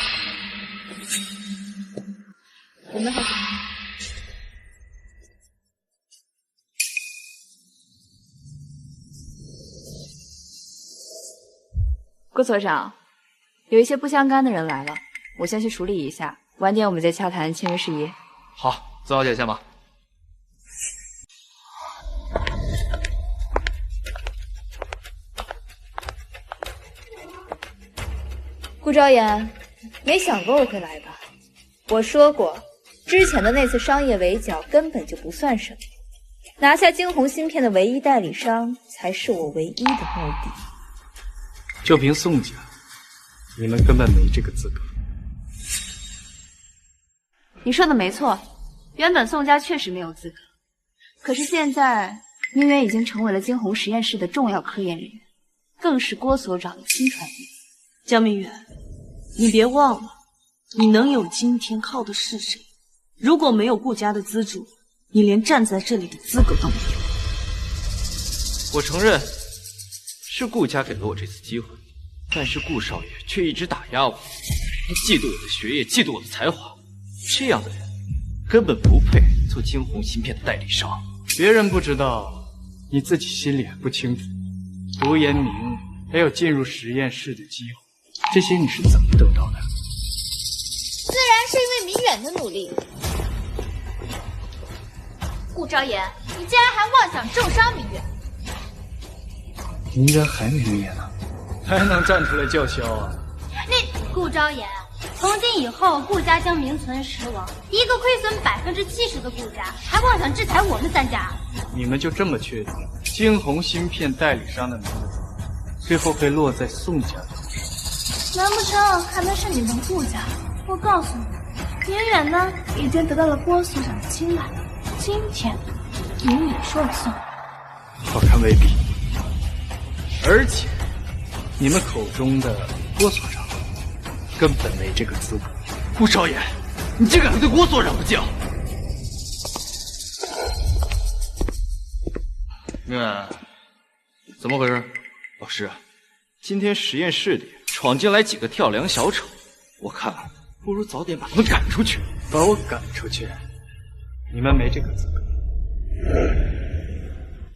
[SPEAKER 5] 郭所长，有一些不相干的人来了，我先去处理一下，晚点我们再洽谈签约事宜。
[SPEAKER 13] 好，曾小姐先吧。
[SPEAKER 12] 顾昭言，没想过我会来吧？我说过，之前的那次商业围剿根本就不算什么，拿下惊鸿芯片的唯一代理商，才是我唯一的目的。
[SPEAKER 6] 就凭宋家，你们根本没这个资格。
[SPEAKER 5] 你说的没错，原本宋家确实没有资格，可是现在明远已经成为了惊鸿实验室的重要科研人员，更是郭所长的亲传弟子。
[SPEAKER 2] 江明远，你别忘了，你能有今天靠的是谁？如果没有顾家的资助，你连站在这里的资格都没有。
[SPEAKER 11] 我承认，是顾家给了我这次机会，但是顾少爷却一直打压我，他嫉妒我的学业，嫉妒我的才华。这样的人根本不配做惊鸿芯片的代理商。
[SPEAKER 6] 别人不知道，你自己心里还不清楚。读研名，还有进入实验室的机会，这些你是怎么得到的？
[SPEAKER 1] 自然是因为明远的努力。顾昭言，你竟然还妄想重伤明远！
[SPEAKER 6] 明远还没灭呢，还能站出来叫嚣啊？
[SPEAKER 1] 顾昭言，从今以后顾家将名存实亡，一个亏损70%的顾家，还妄想制裁我们3家？
[SPEAKER 6] 你们就这么确定惊鸿芯片代理商的名字最后会落在宋家头上？
[SPEAKER 17] 难不成还能是你们顾家？我告诉你，明远呢已经得到了郭所长的青睐，今天明远说了算。
[SPEAKER 6] 我看未必，而且你们口中的郭所长根本没这个资格。
[SPEAKER 11] 顾少爷，你竟敢对郭所长不敬！
[SPEAKER 13] 明远，怎么回事？
[SPEAKER 11] 老师，今天实验室里闯进来几个跳梁小丑，我看不如早点把他们赶出去。
[SPEAKER 6] 把我赶出去？你们没这个资格。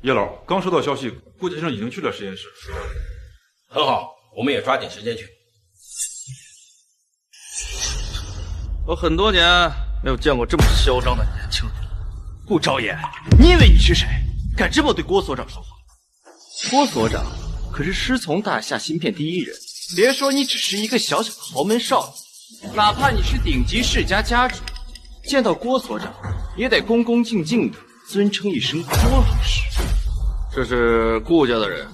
[SPEAKER 14] 叶老，刚收到消息，顾先生已经去了实验室。
[SPEAKER 18] 很好，我们也抓紧时间去。
[SPEAKER 13] 我很多年没有见过这么嚣张的年轻人。
[SPEAKER 11] 顾昭言，你以为你是谁，敢这么对郭所长说话？郭所长可是师从大夏芯片第一人，别说你只是一个小小的豪门少爷，哪怕你是顶级世家家主，见到郭所长也得恭恭敬敬的尊称一声郭老师。
[SPEAKER 13] 这是顾家的人？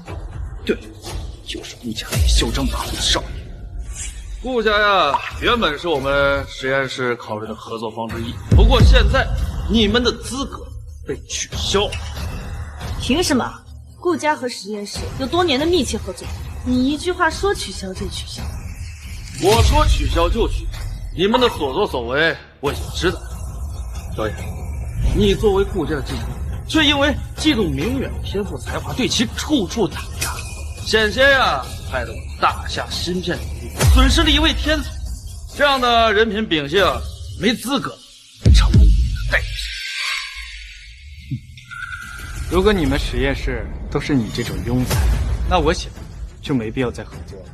[SPEAKER 11] 对，就是顾家那嚣张跋扈的少爷。
[SPEAKER 13] 顾家呀，原本是我们实验室考虑的合作方之一，不过现在你们的资格被取消。
[SPEAKER 2] 凭什么？顾家和实验室有多年的密切合作，你一句话说取消就取消？
[SPEAKER 13] 我说取消就取消，你们的所作所为我也知道。导演，你作为顾家的继承人，却因为嫉妒明远的天赋才华，对其处处打压，险些呀害得我大夏芯片领域损失了一位天才。这样的人品秉性，没资格成为你的代理商。
[SPEAKER 6] 如果你们实验室都是你这种庸才，那我想就没必要再合作了。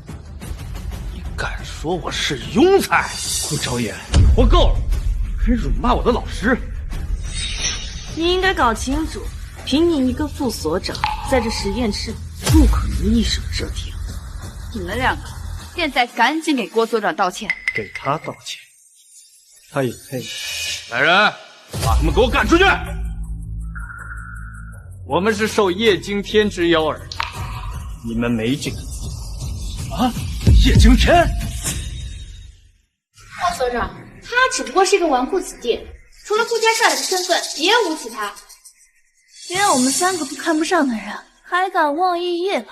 [SPEAKER 11] 你敢说我是庸才？顾昭言，你活够了，还辱骂我的老师！
[SPEAKER 2] 你应该搞清楚，凭你一个副所长，在这实验室不可能一手遮天。
[SPEAKER 5] 你们两个现在赶紧给郭所长道歉。
[SPEAKER 6] 给他道歉，他也配？
[SPEAKER 13] 来人，把他们给我赶出去！
[SPEAKER 6] 我们是受叶惊天之邀而来，你们没这个资格。
[SPEAKER 11] 啊！叶惊天？
[SPEAKER 1] 郭所长，他只不过是一个纨绔子弟，除了顾家少爷的身份，别无其他。
[SPEAKER 17] 连我们3个都看不上的人，还敢妄议叶老？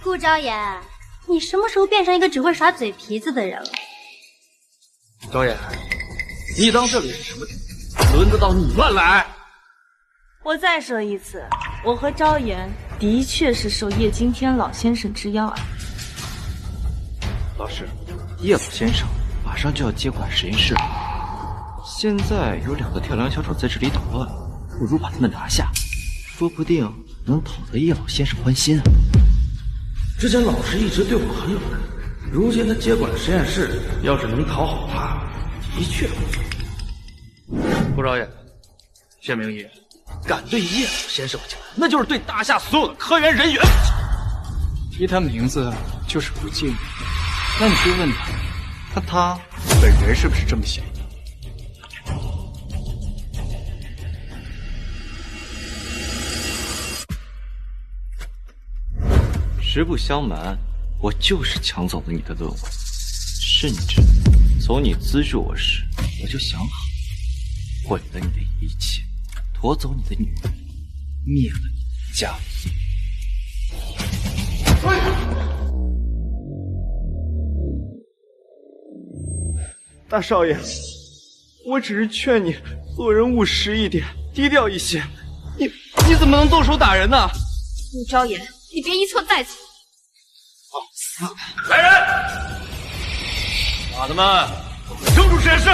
[SPEAKER 1] 顾昭言，你什么时候变成一个只会耍嘴皮子的人了？
[SPEAKER 13] 昭言，你当这里是什么地方？轮得到你乱来？
[SPEAKER 2] 我再说一次，我和昭言的确是受叶惊天老先生之邀而来。
[SPEAKER 11] 老师，叶老先生马上就要接管实验室了，现在有2个跳梁小丑在这里捣乱，不如把他们拿下，说不定能讨得叶老先生欢心啊。
[SPEAKER 13] 之前老师一直对我很冷淡，如今他接管实验室，要是能讨好他，的确不错。顾昭言，谢明义，敢对叶老先生不敬，那就是对大夏所有的科研人员不敬。
[SPEAKER 6] 提他名字就是不敬，那你去问他，他本人是不是这么想的？
[SPEAKER 11] 实不相瞒，我就是抢走了你的论文，甚至从你资助我时，我就想好，毁了你的一切，夺走你的女人，灭了你的家族。
[SPEAKER 8] 大少爷，我只是劝你做人务实一点，低调一些。你怎么能动手打人呢？
[SPEAKER 17] 顾昭言，你别一错再错。
[SPEAKER 13] 来人！把他们扔出实验室！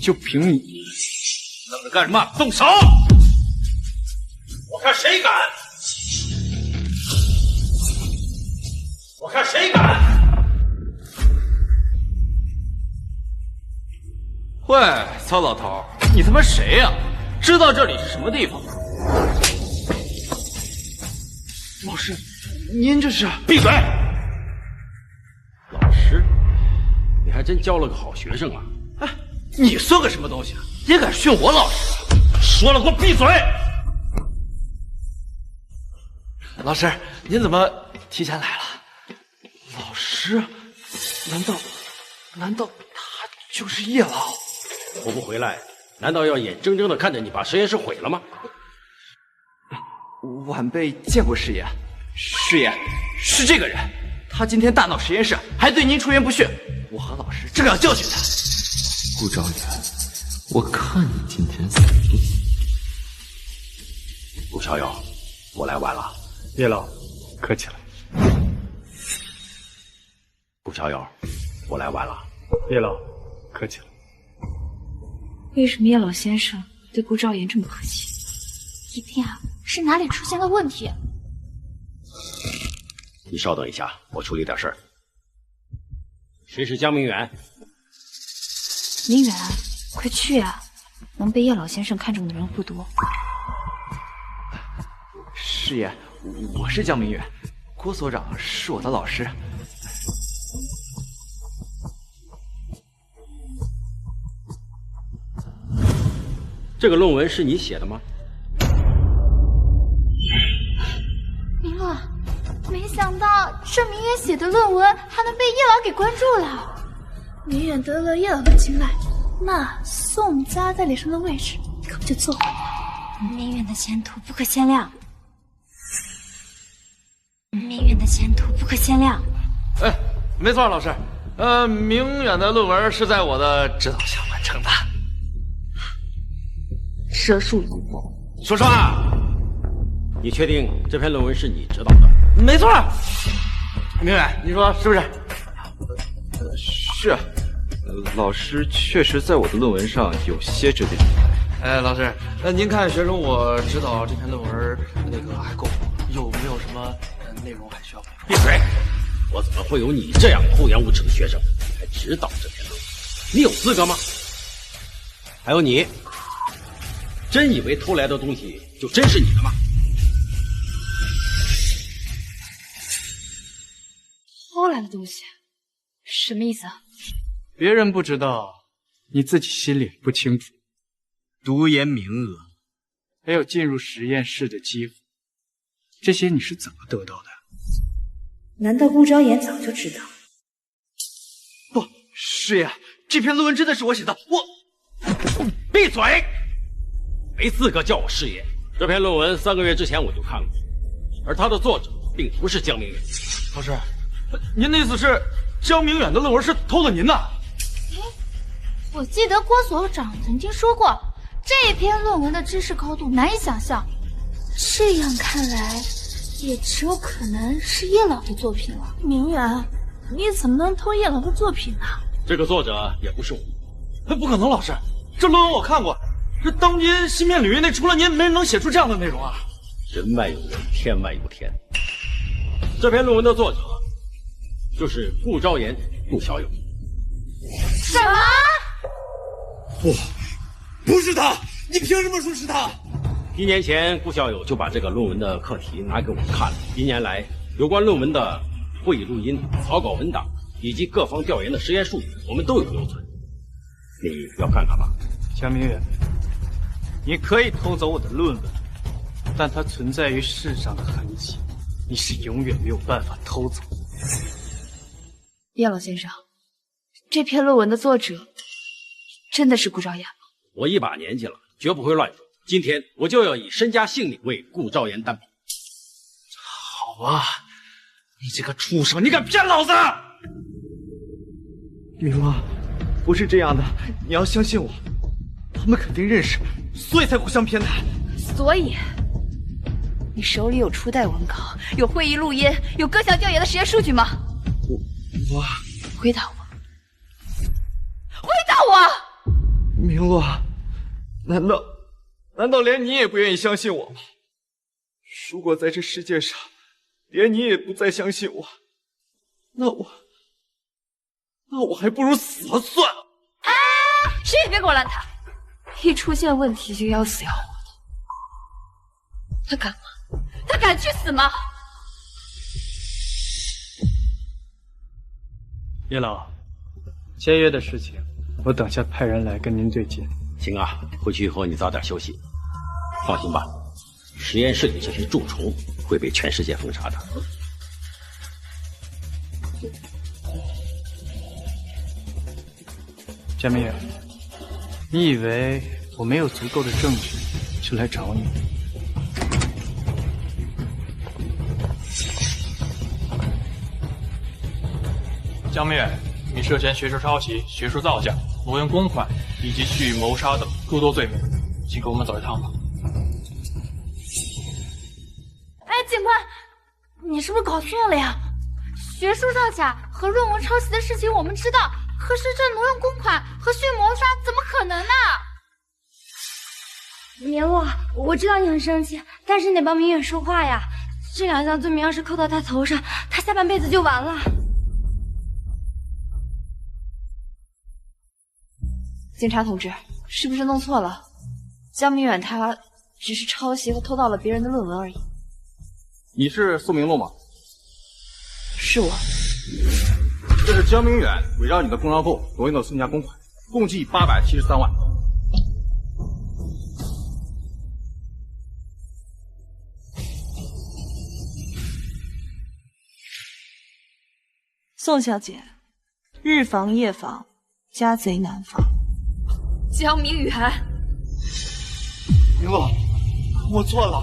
[SPEAKER 6] 就凭你，
[SPEAKER 13] 愣着干什么？动手！我看谁敢！我看谁敢！喂，曹老头，你他妈谁呀？知道这里是什么地方吗？
[SPEAKER 8] 老师，您这是……
[SPEAKER 13] 闭嘴！
[SPEAKER 18] 老师，你还真教了个好学生啊！
[SPEAKER 13] 哎，你算个什么东西啊？也敢训我老师？说了，给我闭嘴！老师，您怎么提前来了？
[SPEAKER 8] 老师，难道他就是叶老？
[SPEAKER 18] 我不回来，难道要眼睁睁的看着你把实验室毁了吗？
[SPEAKER 8] 晚辈见过师爷，师爷是这个人，他今天大闹实验室，还对您出言不逊，我和老师正要教训他。
[SPEAKER 7] 顾昭言，我看你今天死定。
[SPEAKER 18] 顾小友，我来晚了。
[SPEAKER 6] 叶老，客气了。
[SPEAKER 18] 顾小友，我来晚了。
[SPEAKER 6] 叶老，客气了。
[SPEAKER 5] 为什么叶老先生对顾昭言这么客气？
[SPEAKER 1] 一定啊，是哪里出现了问题？
[SPEAKER 18] 你稍等一下，我处理点事儿。谁是江明远？
[SPEAKER 5] 明远，快去啊！能被叶老先生看中的人不多。
[SPEAKER 8] 师爷，我是江明远，郭所长是我的老师。
[SPEAKER 18] 这个论文是你写的吗？
[SPEAKER 1] 明乐，没想到这明远写的论文还能被叶老给关注了。明远得了叶老的青睐，那宋家在脸上的位置可不就坐稳了？
[SPEAKER 3] 明远的前途不可限量，明远的前途不可限量。
[SPEAKER 13] 哎，没错，老师，明远的论文是在我的指导下完成的。
[SPEAKER 2] 蛇术一谋。
[SPEAKER 18] 说实话，你确定这篇论文是你指导的？
[SPEAKER 13] 没错。明远，你说是不是？
[SPEAKER 8] 是，老师确实在我的论文上有些指点。
[SPEAKER 13] 哎，老师，您看学生我指导这篇论文那个还够吗？有没有什么内容还需要补充？
[SPEAKER 18] 闭嘴！我怎么会有你这样厚颜无耻的学生还指导这篇论文？你有资格吗？还有你，真以为偷来的东西就真是你的吗？
[SPEAKER 5] 偷来的东西，什么意思啊？
[SPEAKER 6] 别人不知道，你自己心里不清楚。
[SPEAKER 10] 读研名额，
[SPEAKER 6] 还有进入实验室的机会，这些你是怎么得到的？
[SPEAKER 21] 难道顾昭言早就知道？
[SPEAKER 8] 不，师爷，这篇论文真的是我写的，我……
[SPEAKER 18] 闭嘴！没资格叫我师爷。这篇论文3个月之前我就看过，而它的作者并不是江明远。
[SPEAKER 13] 老师，您的意思是江明远的论文是偷了您的？
[SPEAKER 1] 我记得郭所长曾经说过，这篇论文的知识高度难以想象。这样看来，也只有可能是叶老的作品了。
[SPEAKER 2] 明远，你怎么能偷叶老的作品呢？
[SPEAKER 18] 这个作者也不是我。
[SPEAKER 13] 不可能，老师，这论文我看过，这当今芯片领域内除了您，没人能写出这样的内容啊！
[SPEAKER 18] 人外有人，天外有天。这篇论文的作者就是顾昭言、顾小友。
[SPEAKER 1] 什么？
[SPEAKER 8] 不是他！你凭什么说是他
[SPEAKER 18] ？1年前，顾小友就把这个论文的课题拿给我看了。1年来，有关论文的会议录音、草稿文档以及各方调研的实验数据，我们都有留存。你要看看吗？
[SPEAKER 6] 江明远，你可以偷走我的论文，但它存在于世上的痕迹你是永远没有办法偷走。
[SPEAKER 5] 叶老先生，这篇论文的作者真的是顾兆言吗？
[SPEAKER 18] 我一把年纪了，绝不会乱说。今天我就要以身家性命为顾兆言担保。
[SPEAKER 6] 好啊，你这个畜生，你敢骗老子！
[SPEAKER 8] 明洛，不是这样的，你要相信我，他们肯定认识，所以才互相偏袒。
[SPEAKER 5] 所以，你手里有初代文稿，有会议录音，有各项调研的实验数据吗？
[SPEAKER 8] 我
[SPEAKER 5] 回答我，回答我！
[SPEAKER 8] 明洛，难道连你也不愿意相信我吗？如果在这世界上，连你也不再相信我，那我还不如死了算了。
[SPEAKER 5] 啊！谁也别给我乱谈！一出现问题就要死要活的，他敢吗？他敢去死吗？
[SPEAKER 6] 叶老，签约的事情，我等下派人来跟您对接。
[SPEAKER 18] 行啊，回去以后你早点休息。放心吧，实验室里这些蛀虫会被全世界封杀的。
[SPEAKER 6] 江明远，你以为我没有足够的证据就来找你？
[SPEAKER 16] 江明远，你涉嫌学术抄袭、学术造假、挪用公款以及蓄意谋杀等诸多罪名，请跟我们走一趟吧。
[SPEAKER 1] 哎，警官，你是不是搞错了呀？学术造假和论文抄袭的事情我们知道，可是这挪用公款和蓄意谋杀怎么可能呢？
[SPEAKER 3] 明洛，我知道你很生气，但是你得帮明远说话呀。这2项罪名要是扣到他头上，他下半辈子就完了。
[SPEAKER 5] 警察同志，是不是弄错了？江明远他只是抄袭和偷盗了别人的论文而已。
[SPEAKER 15] 你是苏明洛吗？
[SPEAKER 5] 是我。
[SPEAKER 15] 这是江明远伪造你的公章后挪用的孙家公款，共计873万。
[SPEAKER 2] 宋小姐，日防夜防，家贼难防。
[SPEAKER 5] 江明远，
[SPEAKER 8] 明洛，我错了，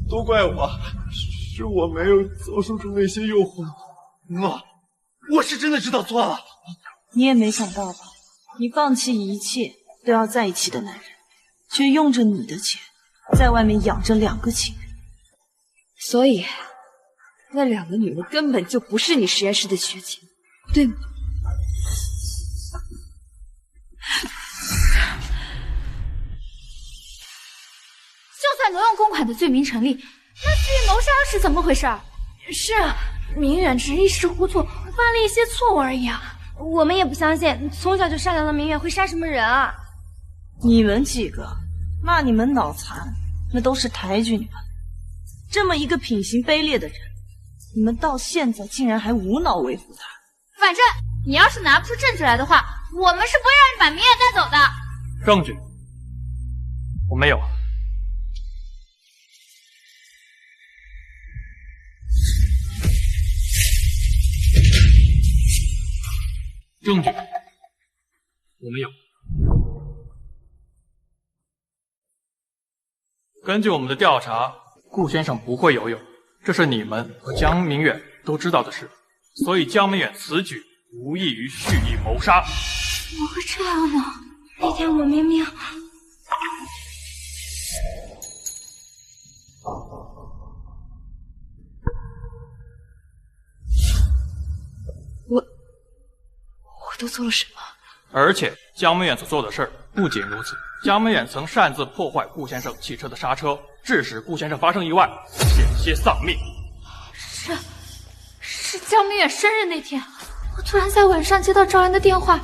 [SPEAKER 8] 都怪我，是我没有遭受住那些诱惑。明洛，我是真的知道错了。
[SPEAKER 2] 你也没想到吧？你放弃一切都要在一起的男人，却用着你的钱，在外面养着2个情人。
[SPEAKER 5] 所以，那2个女人根本就不是你实验室的学姐，对吗？
[SPEAKER 1] 就算挪用公款的罪名成立，那蓄意谋杀是怎么回事？
[SPEAKER 3] 是啊，明远只是一时糊涂，犯了一些错误而已啊。我们也不相信从小就善良的明远会杀什么人啊。
[SPEAKER 2] 你们几个骂你们脑残，那都是抬举你们。这么一个品行卑劣的人，你们到现在竟然还无脑维护他。
[SPEAKER 1] 反正你要是拿不出证据来的话，我们是不会让你把明远带走的。
[SPEAKER 16] 证据我没有。证据我没有。根据我们的调查，顾先生不会游泳，这是你们和江明远都知道的事，所以江明远此举无异于蓄意谋杀。
[SPEAKER 3] 怎么会这样呢？那天我明明……
[SPEAKER 5] 我都做了什么？
[SPEAKER 16] 而且江明远所做的事儿不仅如此，江明远曾擅自破坏顾先生汽车的刹车，致使顾先生发生意外，险些丧命。
[SPEAKER 1] 是江明远生日那天，我突然在晚上接到赵岩的电话，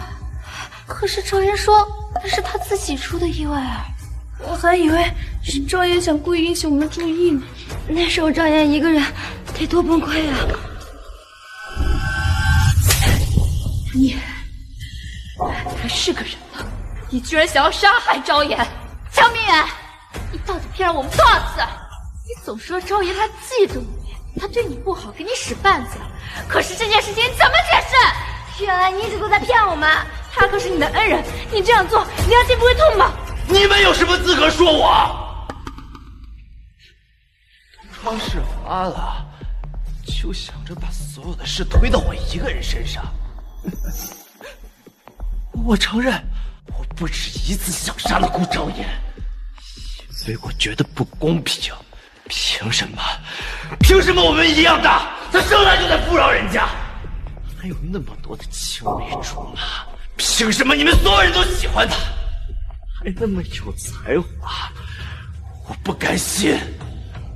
[SPEAKER 1] 可是赵岩说那是他自己出的意外啊。
[SPEAKER 3] 我还以为是赵岩想故意引起我们注意呢。那时候赵岩一个人得多崩溃啊！
[SPEAKER 5] 你还是个人吗？你居然想要杀害赵岩！
[SPEAKER 1] 江明远，你到底骗了我们多少次？你总说赵岩他嫉妒你，
[SPEAKER 3] 他对你不好，给你使绊子，可是这件事情怎么解释？原来你一直都在骗我们，他可是你的恩人，你这样做良心不会痛吗？
[SPEAKER 7] 你们有什么资格说我？
[SPEAKER 4] 窗事发了，就想着把所有的事推到我一个人身上。我承认，我不止一次想杀了顾昭言，因为我觉得不公平。凭什么？凭什么我们一样大，他生来就在富饶人家，还有那么多的青梅竹马？凭什么你们所有人都喜欢他，还那么有才华？我不甘心，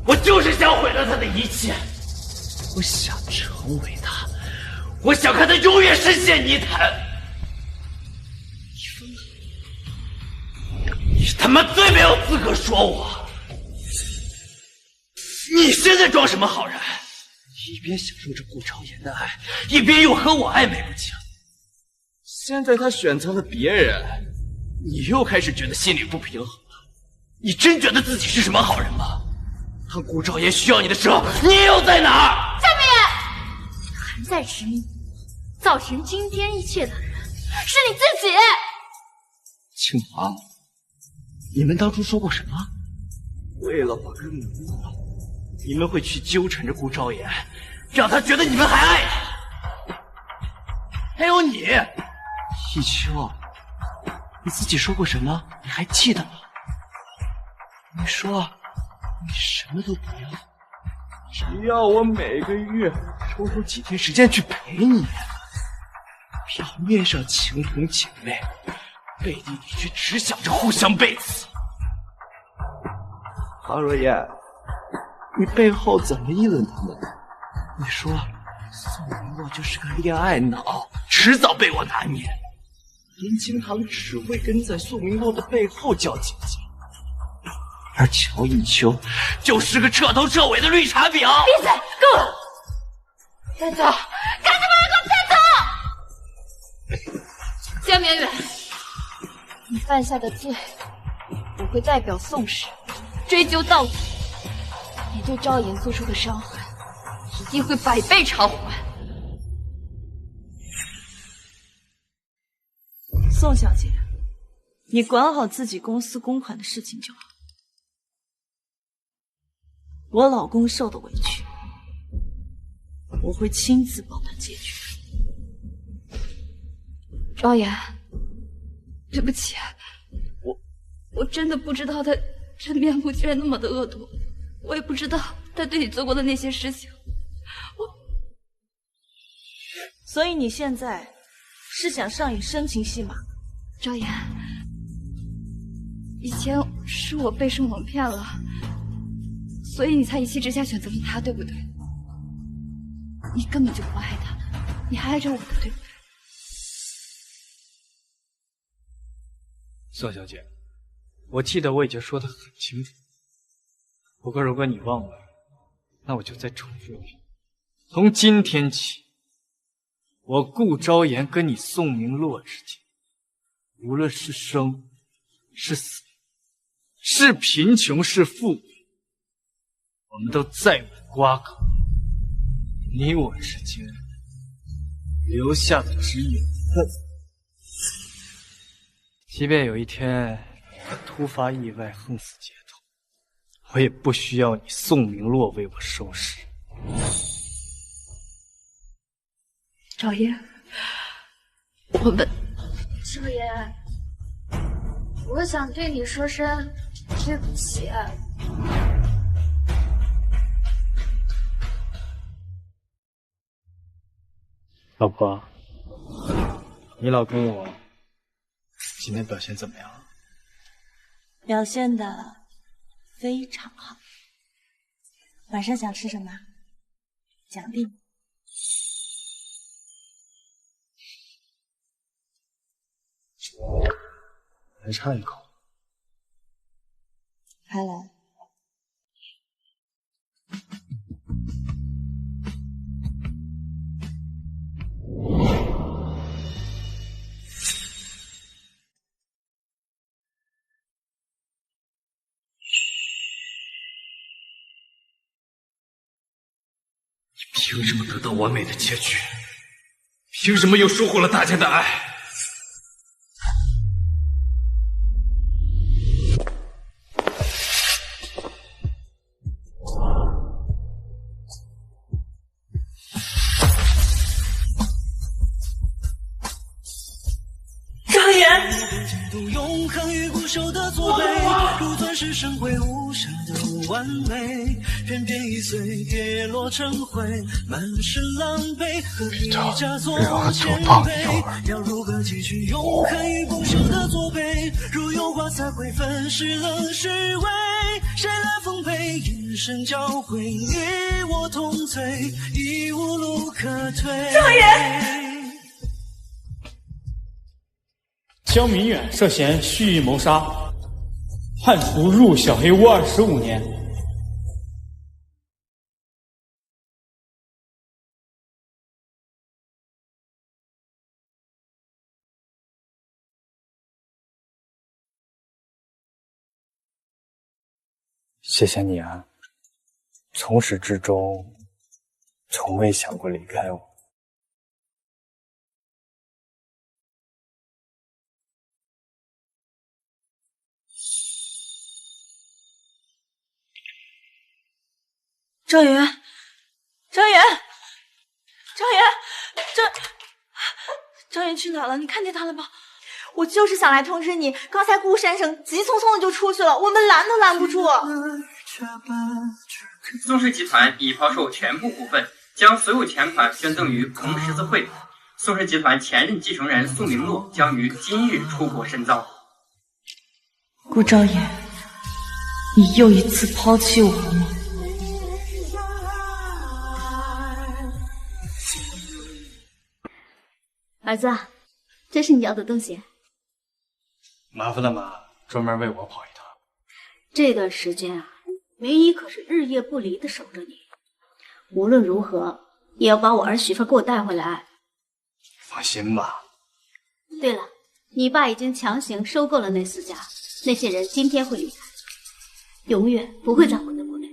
[SPEAKER 4] 我就是想毁了他的一切。我想成为他，我想看他永远深陷泥潭。你他妈最没有资格说我！你现在装什么好人？一边享受着顾朝言的爱，一边又和我暧昧不清。现在他选择了别人，你又开始觉得心里不平衡了。你真觉得自己是什么好人吗？当顾朝言需要你的时候，你又在哪儿？
[SPEAKER 3] 夏明，还在执迷，造成今天一切的人是你自己。
[SPEAKER 4] 青华，你们当初说过什么？为了我跟明洛，你们会去纠缠着顾昭言，让他觉得你们还爱他。还有你，一秋，你自己说过什么？你还记得吗？你说你什么都不要，只要我每个月抽出几天时间去陪你。表面上情同姐妹，背地里却只想着互相背刺。华若言，你背后怎么议论他们？你说宋明洛就是个恋爱脑，迟早被我拿捏。林清堂只会跟在宋明洛的背后叫姐姐，而乔一秋就是个彻头彻尾的绿茶婊。闭
[SPEAKER 3] 嘴，够了！带走，赶紧把人给我带走！
[SPEAKER 5] 江绵远，你犯下的罪，我会代表宋氏追究到底。你对昭言做出的伤害，一定会百倍偿还。
[SPEAKER 2] 宋小姐，你管好自己公司公款的事情就好。我老公受的委屈，我会亲自帮他解决。
[SPEAKER 5] 昭言，对不起，我真的不知道他真面目居然那么的恶毒，我也不知道他对你做过的那些事情。
[SPEAKER 2] 所以你现在是想上演深情戏码？
[SPEAKER 5] 昭言，以前是我被盛蒙骗了，所以你才一气之下选择了他，对不对？你根本就不爱他，你还爱着我的，对不对？
[SPEAKER 6] 宋小姐，我记得我已经说得很清楚，不过如果你忘了，那我就再重复一遍。从今天起，我顾昭言跟你宋明洛之间，无论是生是死，是贫穷是富贵，我们都再无瓜葛。你我之间留下的只有恨。即便有一天我突发意外横死街头，我也不需要你宋明洛为我收拾。
[SPEAKER 5] 昭言，我们……
[SPEAKER 3] 昭言，我想对你说声对不起。
[SPEAKER 6] 老婆，你老公我今天表现怎么样？
[SPEAKER 2] 表现得非常好。晚上想吃什么？奖励你。
[SPEAKER 6] 还差一口。
[SPEAKER 2] 还来。
[SPEAKER 6] 凭什么得到完美的结局？凭什么又疏忽了大家的爱？
[SPEAKER 22] 张岩，
[SPEAKER 19] 永恒与固守的左背，如钻石生辉无瑕的完美，偏偏已碎跌落成灰，满是狼狈，何必假作谦卑？要如何汲取永恒与固守的左背？如油画才会粉饰了虚伪，谁来奉陪？眼神交汇，你我同醉，已无路可退。
[SPEAKER 22] 张岩。
[SPEAKER 20] 江明远涉嫌蓄意谋杀，判处入小黑屋25年。
[SPEAKER 6] 谢谢你啊，从始至终，从未想过离开我。
[SPEAKER 2] 张媛，张媛，张媛，张媛去哪了？你看见他了吗？
[SPEAKER 22] 我就是想来通知你，刚才顾先生急匆匆的就出去了，我们拦都拦不住。
[SPEAKER 23] 宋氏集团已抛售全部股份，将所有钱款捐赠于红十字会。宋氏集团前任继承人宋明洛将于今日出国深造。
[SPEAKER 2] 顾昭言，你又一次抛弃我了吗？
[SPEAKER 9] 儿子，这是你要的东西。
[SPEAKER 6] 麻烦了妈，专门为我跑一趟。
[SPEAKER 9] 这段时间啊，明姨可是日夜不离的守着你，无论如何也要把我儿媳妇给我带回来。
[SPEAKER 6] 放心吧。
[SPEAKER 9] 对了，你爸已经强行收购了那4家，那些人今天会离开，永远不会再回到国内。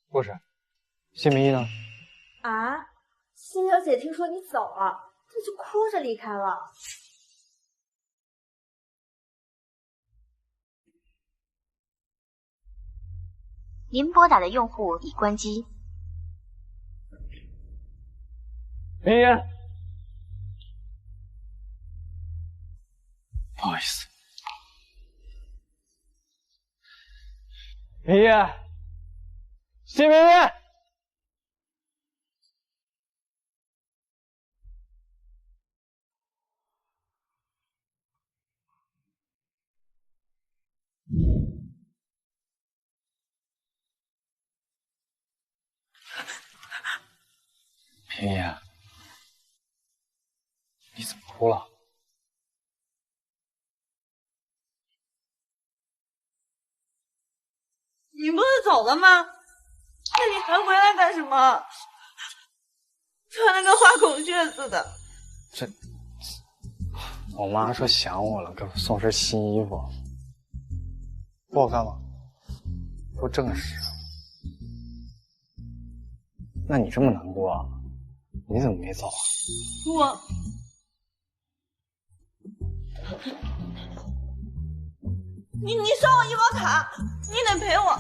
[SPEAKER 6] 护士，谢明义呢？
[SPEAKER 22] 啊，谢小姐听说你走了，她就哭着离开了。
[SPEAKER 24] 您拨打的用户已关机。
[SPEAKER 6] 明义，不好意思。明义，谢明义。明义，你怎么哭了？
[SPEAKER 2] 你不是走了吗？那你还回来干什么？穿得跟花孔雀似的。
[SPEAKER 6] 这，我妈说想我了，给我送身新衣服。不好看吗？不正式。那你这么难过啊？你怎么没走啊？
[SPEAKER 2] 你刷我医保卡，你得赔我。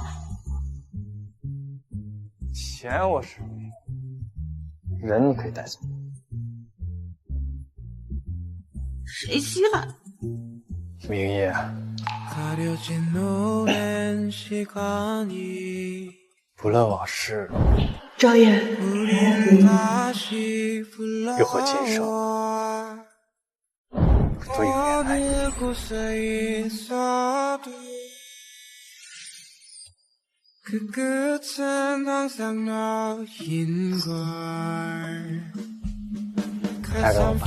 [SPEAKER 6] 钱我是人，你可以带走。
[SPEAKER 2] 谁稀罕？
[SPEAKER 6] 明义，不论往事，
[SPEAKER 2] 赵烨，
[SPEAKER 6] 欲火今生，都永远爱你。带着我吧。